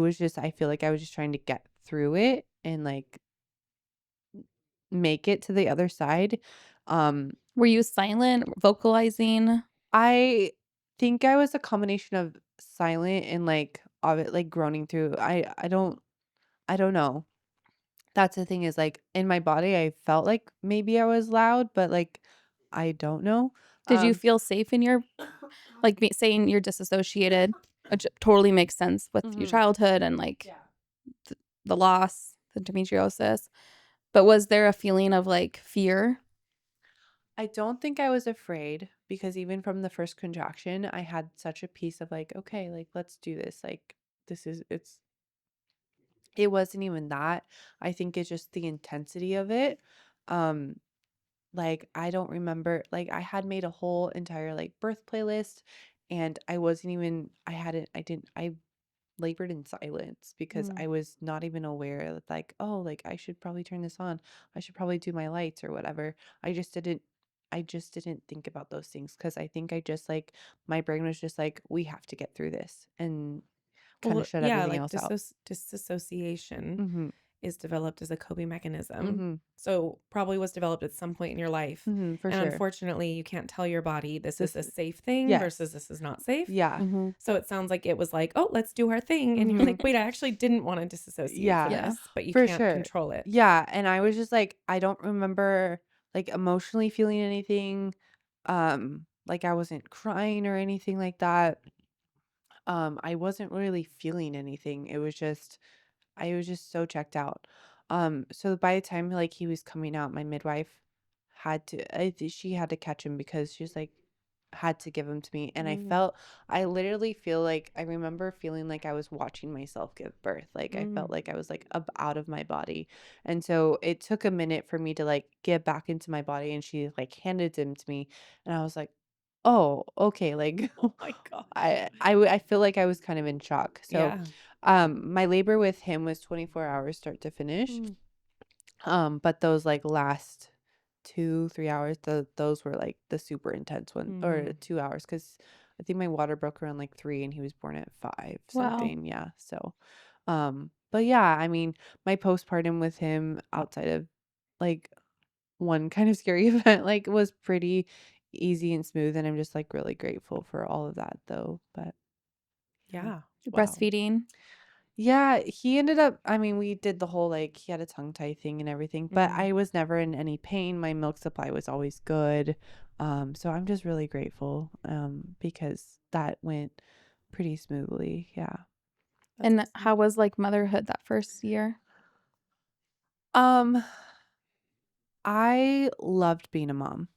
feel like I was just trying to get through it and like make it to the other side. Were you silent, vocalizing? I think I was a combination of silent and like of it like groaning through. I don't know. That's the thing, is like in my body I felt like maybe I was loud, but like I don't know. Did you feel safe in your, like saying you're disassociated, which totally makes sense with your childhood and like the loss, the endometriosis. But was there a feeling of like fear? I don't think I was afraid, because even from the first contraction I had such a piece of like, okay, like let's do this. Like it wasn't even that. I think it's just the intensity of it. Um Like, I don't remember, like, I had made a whole entire, like, birth playlist, and I wasn't even I labored in silence because I was not even aware that, like, oh, like, I should probably turn this on. I should probably do my lights or whatever. I just didn't think about those things, because I think I just, like, my brain was just like, we have to get through this, and kind Well, of shut yeah, everything like else out. disassociation Mm-hmm. is developed as a coping mechanism. Mm-hmm. So probably was developed at some point in your life. Mm-hmm. For And sure. unfortunately, you can't tell your body this is This a safe thing Yes. versus this is not safe. Yeah. So it sounds like it was like, oh, let's do our thing. And you're like, wait, I actually didn't want to disassociate Yeah. for Yeah. this, but you For can't sure. control it. Yeah, and I was just like, I don't remember like emotionally feeling anything. Like I wasn't crying or anything like that. I wasn't really feeling anything. I was just so checked out. So by the time like he was coming out, my midwife she had to catch him because she's like had to give him to me. And I literally feel like I remember feeling like I was watching myself give birth. Like I felt like I was like up out of my body. And so it took a minute for me to like get back into my body, and she like handed him to me, and I was like, oh, okay. Like Oh my God. I feel like I was kind of in shock. So Yeah. my labor with him was 24 hours start to finish. But those like last 2-3 hours, those were like the super intense one, or 2 hours, because I think my water broke around like 3 and he was born at 5 Wow. something. Yeah. So but yeah, I mean, my postpartum with him, outside of like one kind of scary event, like was pretty easy and smooth, and I'm just like really grateful for all of that though. But Yeah. Wow. Breastfeeding. yeah, he ended up, I mean, we did the whole like he had a tongue tie thing and everything, but I was never in any pain. My milk supply was always good. So I'm just really grateful because that went pretty smoothly. Yeah. And how was like motherhood that first year? Um I loved being a mom.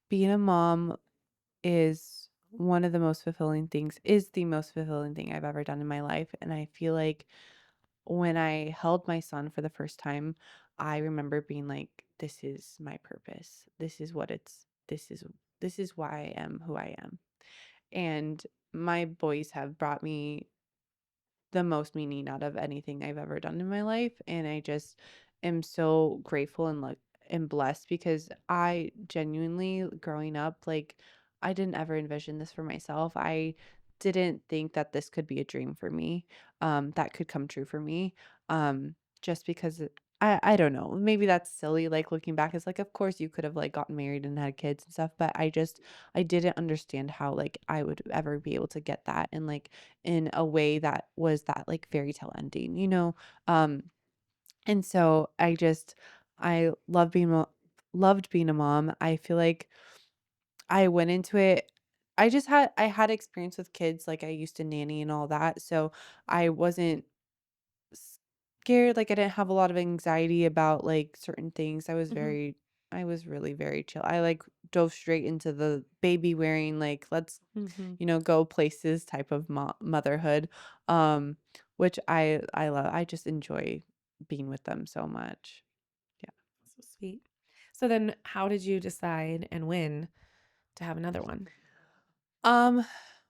Being a mom is the most fulfilling thing I've ever done in my life, and I feel like when I held my son for the first time, I remember being like, this is my purpose. This is why I am who I am. And my boys have brought me the most meaning out of anything I've ever done in my life. And I just am so grateful and blessed, because I genuinely, growing up, like I didn't ever envision this for myself. I didn't think that this could be a dream for me, that could come true for me. Just because I don't know. Maybe that's silly. Like looking back, it's like, of course you could have like gotten married and had kids and stuff, but I didn't understand how like I would ever be able to get that, and like in a way that was that like fairy tale ending, you know? And so I loved being a mom. I feel like I went into it. I had experience with kids, like I used to nanny and all that. So I wasn't scared. Like I didn't have a lot of anxiety about like certain things. I was really very chill. I like dove straight into the baby wearing, like, let's, go places type of motherhood, um, which I love. I just enjoy being with them so much. Yeah. So sweet. So then how did you decide and when to have another one?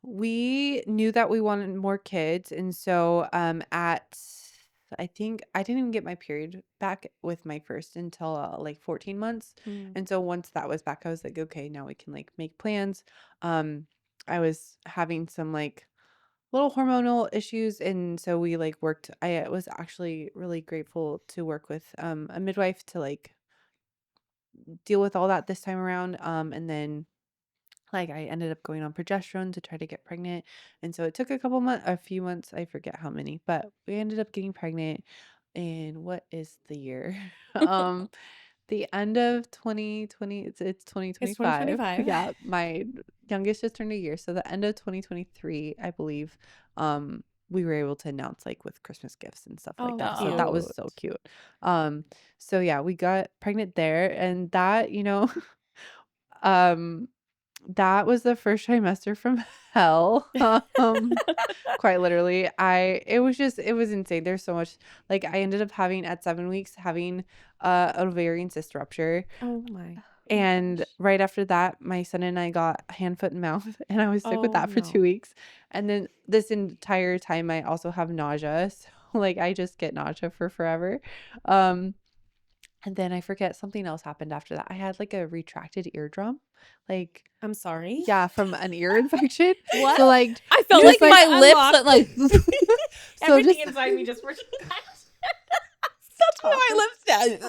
We knew that we wanted more kids, and so at I think I didn't even get my period back with my first until like 14 months. And so once that was back, I was like, okay, now we can like make plans. I was having some like little hormonal issues, and so we like worked. I was actually really grateful to work with a midwife to like deal with all that this time around. And then like I ended up going on progesterone to try to get pregnant. And so it took a few months, I forget how many, but we ended up getting pregnant in, what is the year? The end of 2020, it's 2025. 2025. Yeah, my youngest just turned a year. So the end of 2023, I believe, we were able to announce like with Christmas gifts and stuff like that. So that was so cute. So yeah, we got pregnant there, and that, um that was the first trimester from hell. Quite literally. It was insane. There's so much, like I ended up having at 7 weeks having ovarian cyst rupture. Oh my. And right after that, my son and I got hand, foot, and mouth, and I was sick with that for 2 weeks. And then this entire time I also have nausea. So like I just get nausea for forever. And then I forget, something else happened after that. I had like a retracted eardrum. Like, I'm sorry. yeah, from an ear infection. What? So like I felt just, like my lips went like so Everything just inside me just worked. that's why my lips did.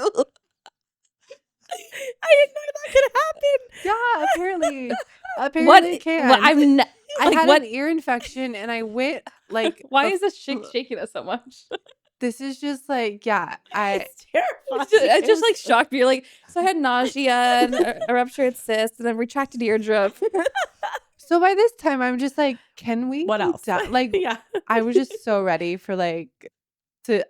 I didn't know that could happen. yeah, apparently What? it can. Well, I had what? an ear infection, and I went like Why is this shaking us so much? this is just like, yeah, It's terrifying. It just like shocked me. Like, so I had nausea and a ruptured cyst and a retracted eardrum. So by this time I'm just like, can we What else? like Yeah. I was just so ready for like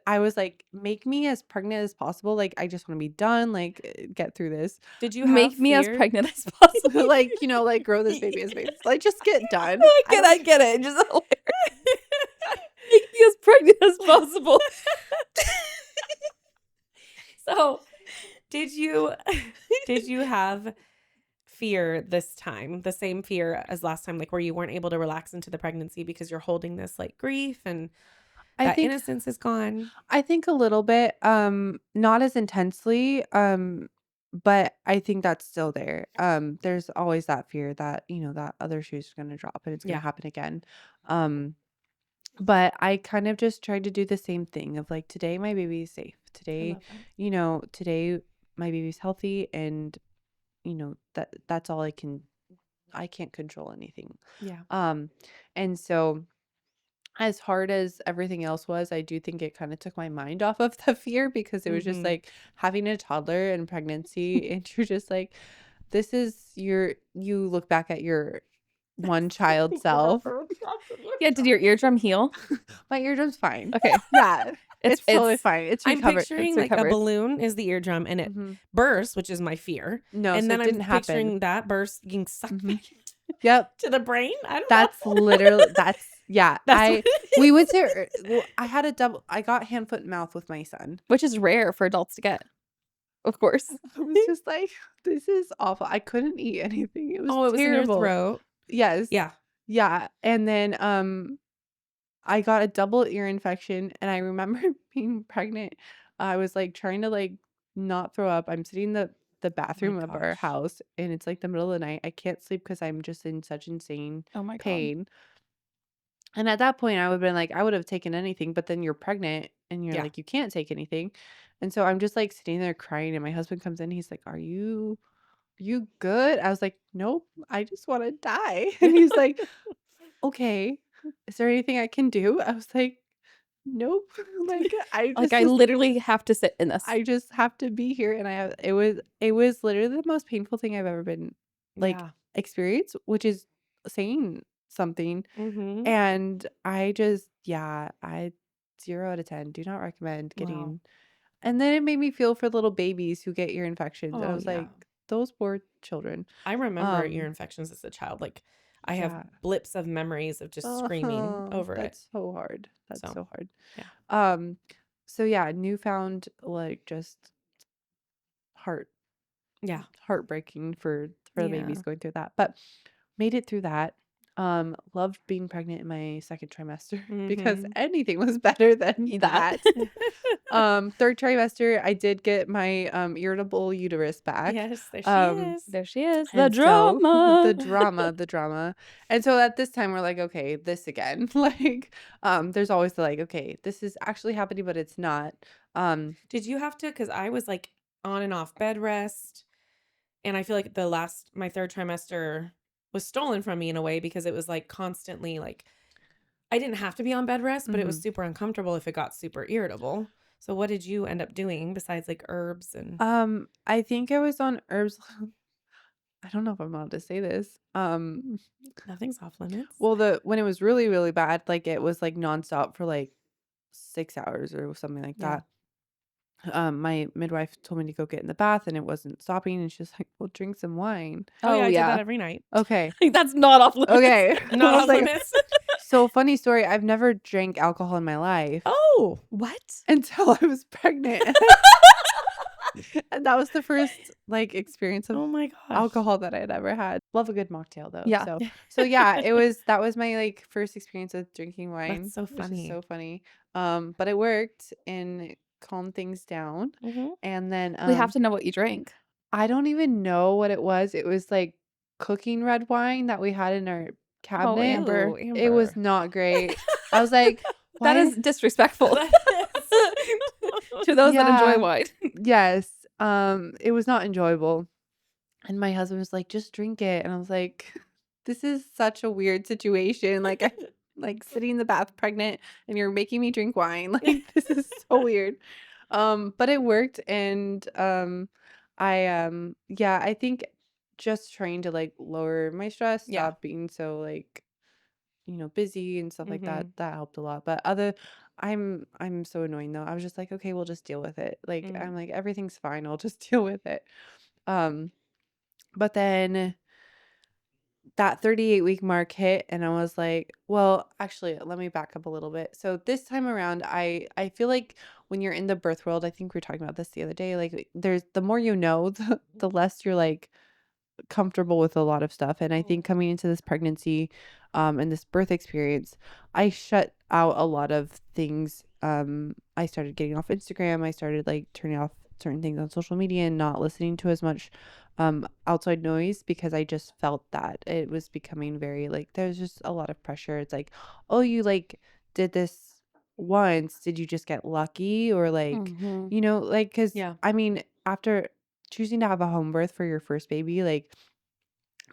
I was like, make me as pregnant as possible. Like, I just want to be done. Like, get through this. Did you have Make me as fear? pregnant as possible. Like, like grow this baby as baby. Like, just get done. I get it. Just hilarious. Make me as pregnant as possible. So, did you have fear this time, the same fear as last time, like where you weren't able to relax into the pregnancy because you're holding this like grief and I that think innocence is gone? I think a little bit, not as intensely, but I think that's still there. There's always that fear that, that other shoe's gonna drop and it's gonna Yeah. happen again. Um, but I kind of just tried to do the same thing of like, today my baby is safe. I Today, love that. today my baby's healthy, and that's all I can't control anything. Yeah. And so as hard as everything else was, I do think it kind of took my mind off of the fear, because it was just Mhm. like having a toddler and pregnancy, and you're just like, you look back at your one child self. Yeah, did your eardrum heal? My eardrum's fine. Okay. Yeah, it's totally it's fine. It's I'm recovered. picturing It's like a recovered. balloon is the eardrum and it Mhm. bursts, which is my fear. No, And so then it I'm didn't happen. picturing that burst being sucked Mhm. back Yep. to the brain. I don't That's know. literally yeah. That's what it We is. went to well, I got hand, foot, and mouth with my son. Which is rare for adults to get. Of course. I was just like, this is awful. I couldn't eat anything. It was Oh, it was in your terrible. throat. Yes. Yeah. Yeah. And then I got a double ear infection, and I remember being pregnant. I was like trying to like not throw up. I'm sitting in the bathroom of our gosh. house, and it's like the middle of the night. I can't sleep because I'm just in such insane Oh my God. pain. And at that point, I would have been like, I would have taken anything, but then you're pregnant and you're Yeah. like, you can't take anything. And so I'm just like sitting there crying, and my husband comes in. He's like, are you good? I was like, nope, I just want to die. And he's like, okay, is there anything I can do? I was like, nope. Like, I literally have to sit in this. I just have to be here. And it was literally the most painful thing I've ever been like Yeah. experienced, which is saying something. Mm-hmm. And I 0 out of 10. Do not recommend Wow. getting. And then it made me feel for little babies who get ear infections. And I Oh, was yeah. like, those poor children. I remember ear Um, infections as a child. Like I have yeah. blips of memories of just screaming over it. That's so hard. That's So, so hard. yeah. So yeah, newfound like just Yeah. heartbreaking for the babies Yeah. going through that. But made it through that. Loved being pregnant in my second trimester because Mhm. anything was better than that. Third trimester, I did get my irritable uterus back. Yes, there she is. There she is. The And so drama. the drama. And so at this time we're like, okay, this again. Like, there's always the like, okay, this is actually happening, but it's not. Did you have to? Because I was like on and off bed rest, and I feel like my third trimester was stolen from me in a way because it was like constantly like I didn't have to be on bed rest, but it was Mhm. super uncomfortable if it got super irritable. So what did you end up doing besides like herbs and I think I was on herbs. I don't know if I'm allowed to say this. nothing's off limits? Well, when it was really, really bad, like it was like nonstop for like 6 hours or something like Yeah. that. My midwife told me to go get in the bath, and it wasn't stopping, and she's like, well, drink some wine. Oh, yeah, Oh I did yeah. that every night. Okay. That's not off limits. Okay. Not I was off like, limits. so funny story. I've never drank alcohol in my life Oh, What? until I was pregnant. And that was the first like experience of oh my gosh. alcohol that I had ever had. Love a good mocktail though. Yeah. So yeah, that was my like first experience with drinking wine. That's so Which funny. is so funny. But it worked and it calmed things down. Mhm. And then We have to know what you drank. I don't even know what it was. It was like cooking red wine that we had in our cabinet. Amber. Ooh, It was Amber. not great. I was like, That why? is disrespectful That is. to those that Yeah. enjoy wine. Yes. It was not enjoyable. And my husband was like, just drink it. And I was like, this is such a weird situation. Like I'm like sitting in the bath pregnant and you're making me drink wine. Like this is so weird. But it worked. And I think just trying to like lower my stress, Yeah. stop being so like, busy and stuff like Mhm. that helped a lot. But I'm so annoying though. I was just like, okay, we'll just deal with it. Like Mm. I'm like, everything's fine. I'll just deal with it. Um, but then that 38-week mark hit and I was like, well, actually, let me back up a little bit. So this time around, I feel like when you're in the birth world, I think we were talking about this the other day, like there's the more you know, the less you're like comfortable with a lot of stuff. And I think coming into this pregnancy, and this birth experience, I shut out a lot of things. I started getting off Instagram. I started like turning off certain things on social media and not listening to as much outside noise because I just felt that it was becoming very like there's just a lot of pressure. It's like, oh, you like did this once. Did you just get lucky? Or like, Mm-hmm. like, because Yeah. I mean, after choosing to have a home birth for your first baby, like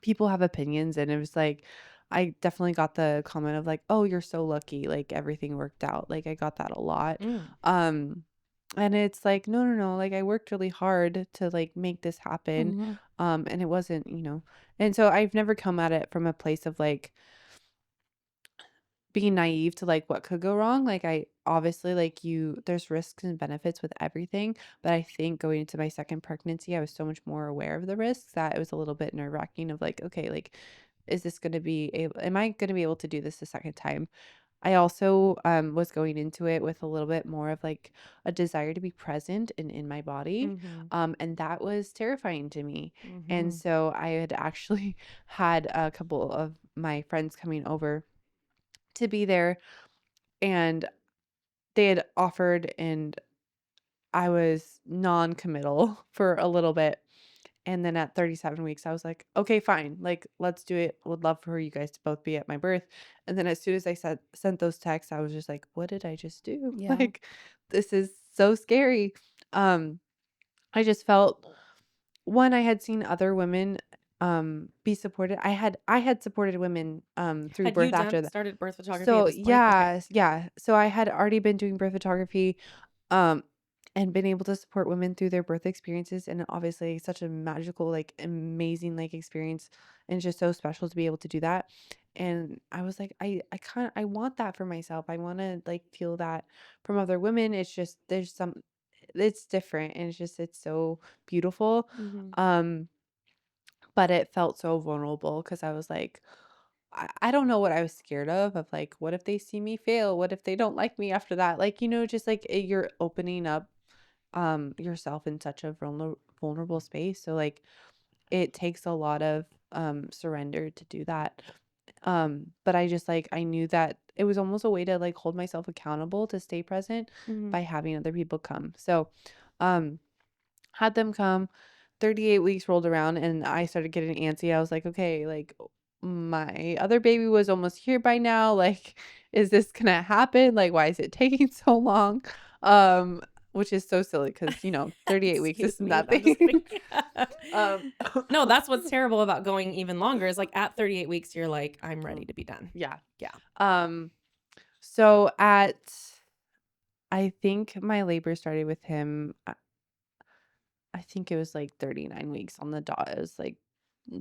people have opinions and it was like I definitely got the comment of like, "Oh, you're so lucky. Like everything worked out." Like I got that a lot. Mm. Um and it's like, "No, no, no. Like I worked really hard to like make this happen." Mm-hmm. And it wasn't, And so I've never come at it from a place of like being naive to like what could go wrong. Like I obviously like there's risks and benefits with everything, but I think going into my second pregnancy, I was so much more aware of the risks that it was a little bit nerve-wracking of like, okay, like is this going to be able am I going to be able to do this the second time? I also was going into it with a little bit more of like a desire to be present and in my body. Mm-hmm. And that was terrifying to me. And Mm-hmm. so I had actually had a couple of my friends coming over to be there and they had offered and I was non-committal for a little bit. And then at 37 weeks, I was like, okay, fine. Like, let's do it. Would love for you guys to both be at my birth. And then as soon as I sent those texts, I was just like, what did I just do? Yeah. Like, this is so scary. Um, I just felt one, I had seen other women be supported. I had supported women through Had you birth after that. started birth photography at So this point? Okay. yeah. So I had already been doing birth photography, um, and been able to support women through their birth experiences, and obviously such a magical, like amazing, like experience, and it's just so special to be able to do that. And I was like, I want that for myself. I want to like feel that from other women. It's just it's different, and it's so beautiful. Mm-hmm. Um, but it felt so vulnerable because I was like, I don't know what I was scared of like, what if they see me fail? What if they don't like me after that? Like, just like you're opening up yourself in such a vulnerable space. So like it takes a lot of surrender to do that. But I just like I knew that it was almost a way to like hold myself accountable to stay present Mm-hmm. by having other people come. So um had them come. 38 weeks rolled around and I started getting antsy. I was like, okay, like my other baby was almost here by now. Like, is this gonna happen? Like, why is it taking so long? Which is so silly because 38 weeks Excuse is me. I'm just nothing. kidding. um No, that's what's terrible about going even longer is like at 38 weeks, you're like, I'm ready to be done. yeah. Yeah. So I think my labor started with him. I think it was like 39 weeks on the dot. It was like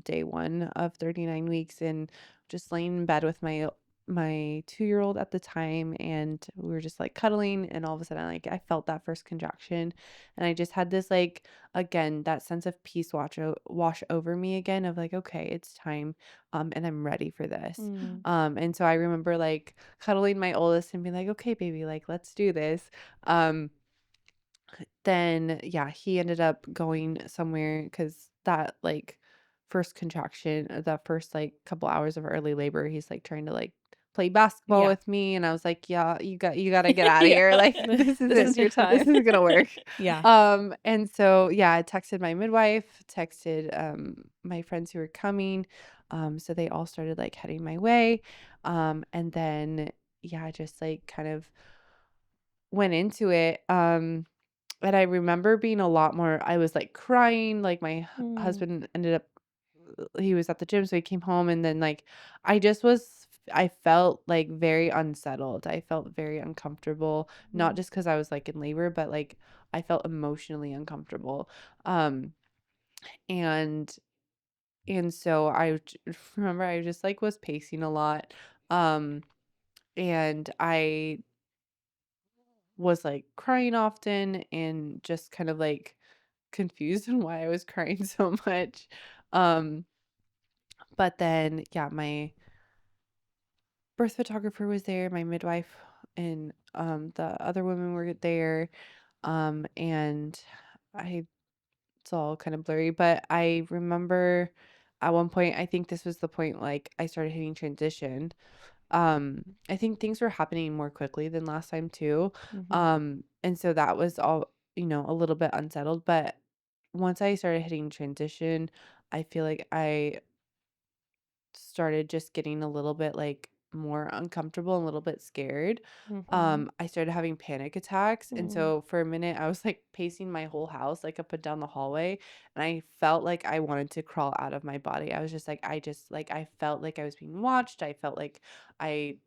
day one of 39 weeks and just laying in bed with my 2-year-old at the time, and we were just like cuddling, and all of a sudden like I felt that first contraction and I just had this like again that sense of peace wash over me again of like, okay, it's time, and I'm ready for this. Mm. And so I remember like cuddling my oldest and being like, okay baby, like let's do this. Then yeah, he ended up going somewhere because that like first contraction, that first like couple hours of early labor, he's like trying to like play basketball Yeah. with me, and I was like, yeah, you gotta get out of here. Yeah. Like this This is your this time. isn't gonna work. Yeah. And so yeah, I texted my midwife, texted my friends who were coming. So they all started like heading my way. And then yeah, I just like kind of went into it. And I remember being a lot more I was, like, crying, like, my Mm. husband ended up he was at the gym, so he came home, and then, like, I felt, like, very unsettled. I felt very uncomfortable, not Mm. just because I was, like, in labor, but, like, I felt emotionally uncomfortable. Um, and so remember I just, like, was pacing a lot, um, and I was like crying often and just kind of like confused on why I was crying so much. Um, but then, yeah, my birth photographer was there, my midwife, and the other women were there. And I it's all kind of blurry, but I remember at one point, I think this was the point like I started hitting transition. I think things were happening more quickly than last time too. And so that was all, a little bit unsettled, but once I started hitting transition, I feel like I started just getting a little bit like more uncomfortable and a little bit scared. I started having panic attacks. And so for a minute I was like pacing my whole house, like up and down the hallway. And I felt like I wanted to crawl out of my body. I was just like, I felt like I was being watched. I felt like I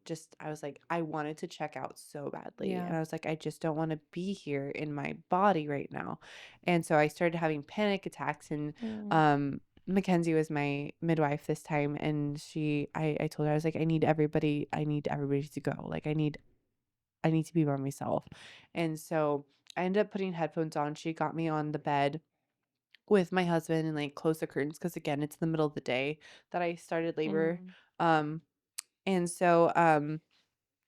was like, I wanted to check out so badly. Yeah. And I was like, I just don't want to be here in my body right now. And so I started having panic attacks and, Mackenzie was my midwife this time, and I told her, I was like, I need everybody to go. Like I need to be by myself. And so I ended up putting headphones on. She got me on the bed with my husband and like closed the curtains because again, it's the middle of the day that I started labor. Um and so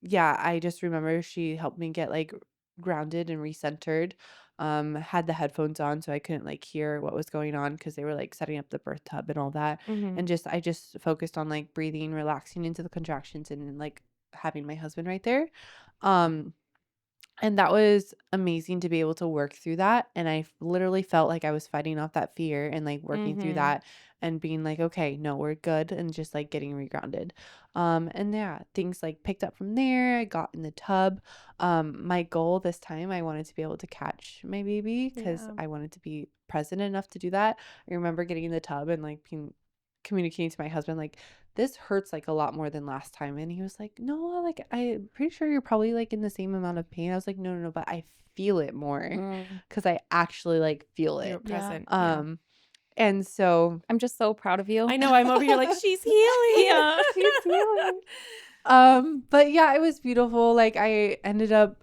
yeah, I just remember she helped me get like grounded and recentered. Had the headphones on so I couldn't like hear what was going on because they were like setting up the birth tub and all that. And I just focused on like breathing, relaxing into the contractions and like having my husband right there. Um and that was amazing to be able to work through that. And literally felt like I was fighting off that fear and like working through that and being like, okay, no, we're good. And just like getting regrounded. And yeah, things like picked up from there. I got in the tub. My goal this time, I wanted to be able to catch my baby because I wanted to be present enough to do that. I remember getting in the tub and like communicating to my husband, like, this hurts like a lot more than last time. And he was like, no, like, I'm pretty sure you're probably like in the same amount of pain. I was like, no, no, no, but I feel it more because I actually like feel You're it. present. And so I'm just so proud of you. I know. I'm over here like, she's healing. Yeah. she's healing. But yeah, it was beautiful. Like I ended up,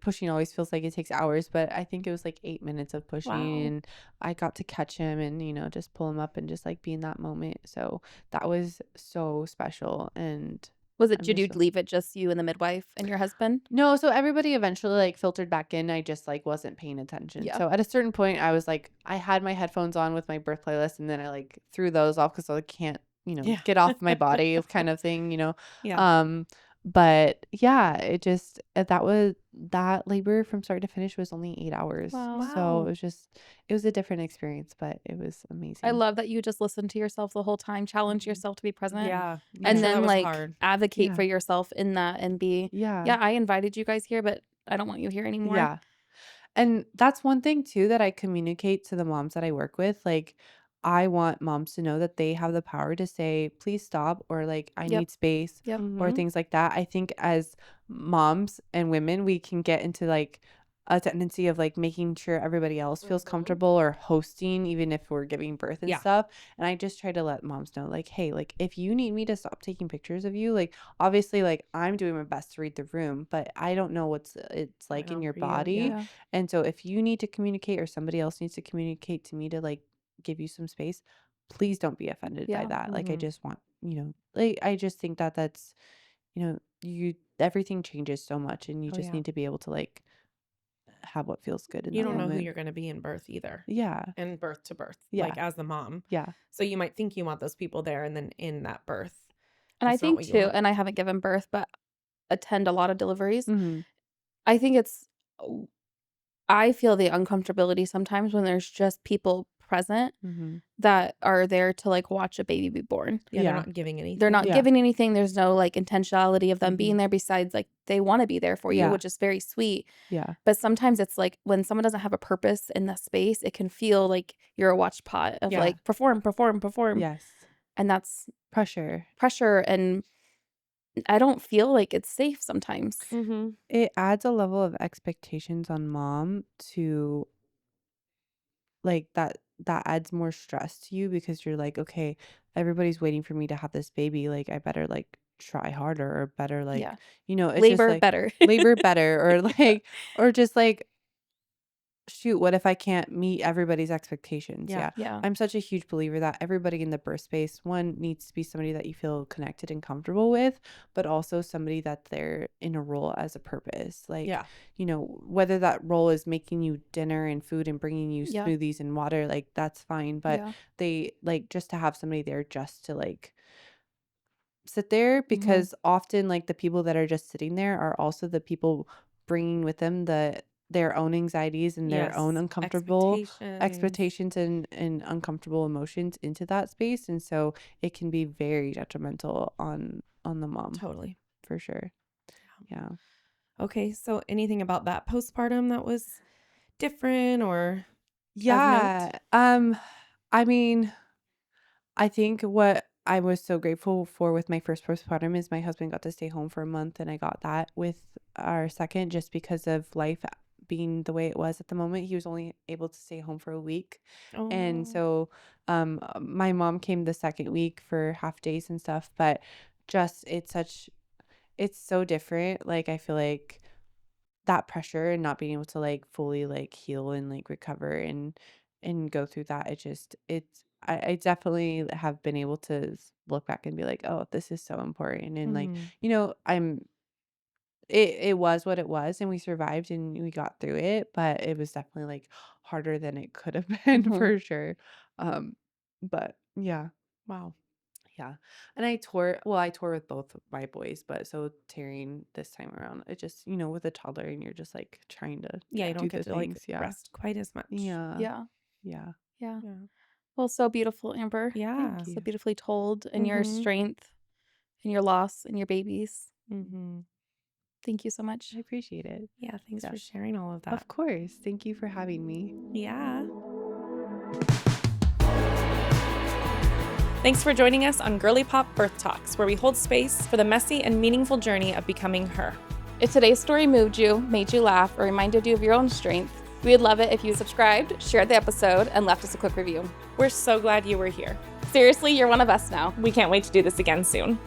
pushing always feels like it takes hours, but I think it was like 8 minutes of pushing and I got to catch him and, just pull him up and just like be in that moment. So that was so special. And Was it, I'm did you just leave it just you and the midwife and your husband? no, so everybody eventually like filtered back in. I just like wasn't paying attention. Yeah. So at a certain point I was like, I had my headphones on with my birth playlist and then I like threw those off because I can't, get off my body kind of thing, Yeah. But yeah, it just that labor from start to finish was only 8 hours. Wow. So it was a different experience, but it was amazing. I love that you just listened to yourself the whole time, challenge yourself to be present. Yeah. Yeah. And I'm sure that then was like hard. advocate Yeah. for yourself in that and be, Yeah. I invited you guys here, but I don't want you here anymore. Yeah. And that's one thing too that I communicate to the moms that I work with. Like, I want moms to know that they have the power to say, please stop, or like, I Yep. need space, Yep. or things like that. I think as moms and women, we can get into like a tendency of like making sure everybody else feels comfortable or hosting, even if we're giving birth and Yeah. stuff. And I just try to let moms know, like, hey, like, if you need me to stop taking pictures of you, like, obviously, like, I'm doing my best to read the room, but I don't know it's like in your for you, body. yeah. And so if you need to communicate or somebody else needs to communicate to me to like give you some space, please don't be offended by Yeah. that. Like I just want, like I just think that that's, you everything changes so much and you Oh, just yeah. need to be able to like have what feels good in You that don't know who moment. you're going to be in birth either. Yeah. And birth to birth. Yeah. Like as the mom. Yeah. So you might think you want those people there and then in that birth. And I that's not think what you too, want. and I haven't given birth, but attend a lot of deliveries. Mm-hmm. I think I feel the uncomfortability sometimes when there's just people present Mm-hmm. that are there to like watch a baby be born. Yeah, Yeah. they're not giving anything. They're not Yeah. giving anything. There's no like intentionality of them being Mhm. there besides like they want to be there for you, Yeah. which is very sweet. Yeah. But sometimes it's like when someone doesn't have a purpose in the space, it can feel like you're a watch pot of Yeah. like perform. Yes. And that's Pressure. pressure. And I don't feel like it's safe sometimes. Mm-hmm. It adds a level of expectations on mom to like that adds more stress to you because you're like, okay, everybody's waiting for me to have this baby. Like I better like try harder or better, like, Yeah. it's just Labor like better. labor better or like, or just like, shoot, what if I can't meet everybody's expectations? Yeah. Yeah. Yeah. I'm such a huge believer that everybody in the birth space, one, needs to be somebody that you feel connected and comfortable with, but also somebody that they're in a role as a purpose. Like, Yeah. whether that role is making you dinner and food and bringing you Yeah. smoothies and water, like, that's fine. But Yeah. they, like, just to have somebody there just to, like, sit there, Mm-hmm. because often, like, the people that are just sitting there are also the people bringing with them their own anxieties and their own Yes. uncomfortable Expectations. expectations and uncomfortable emotions into that space, and so it can be very detrimental on the mom, Totally. for sure. Yeah. Okay. So anything about that postpartum that was different or Yeah. I mean, I think what I was so grateful for with my first postpartum is my husband got to stay home for a month, and I got that with our second, just because of life being the way it was at the moment. He was only able to stay home for a week. oh And no. so my mom came the second week for half days and stuff, but just it's so different. Like, I feel like that pressure and not being able to, like, fully, like, heal and, like, recover and go through that, I definitely have been able to look back and be like, oh, this is so important. And, like, Mhm. it was what it was, and we survived and we got through it, but it was definitely, like, harder than it could have been, Mhm. for sure. But yeah. Wow. Yeah. And I tore with both of my boys, but so tearing this time around, it just, with a toddler, and you're just, like, trying to Yeah, you do don't the get to like things. Yeah. rest quite as much. Yeah. Yeah. Yeah. Yeah. Yeah. Well, so beautiful, Amber. Yeah. Thank So you. beautifully told, and your Mhm. strength and your loss and your babies. Mhm. Thank you so much. I appreciate it. Yeah, thanks Yeah. for sharing all of that. Of course. Thank you for having me. Yeah. Thanks for joining us on Girly Pop Birth Talks, where we hold space for the messy and meaningful journey of becoming her. If today's story moved you, made you laugh, or reminded you of your own strength, we would love it if you subscribed, shared the episode, and left us a quick review. We're so glad you were here. Seriously, you're one of us now. We can't wait to do this again soon.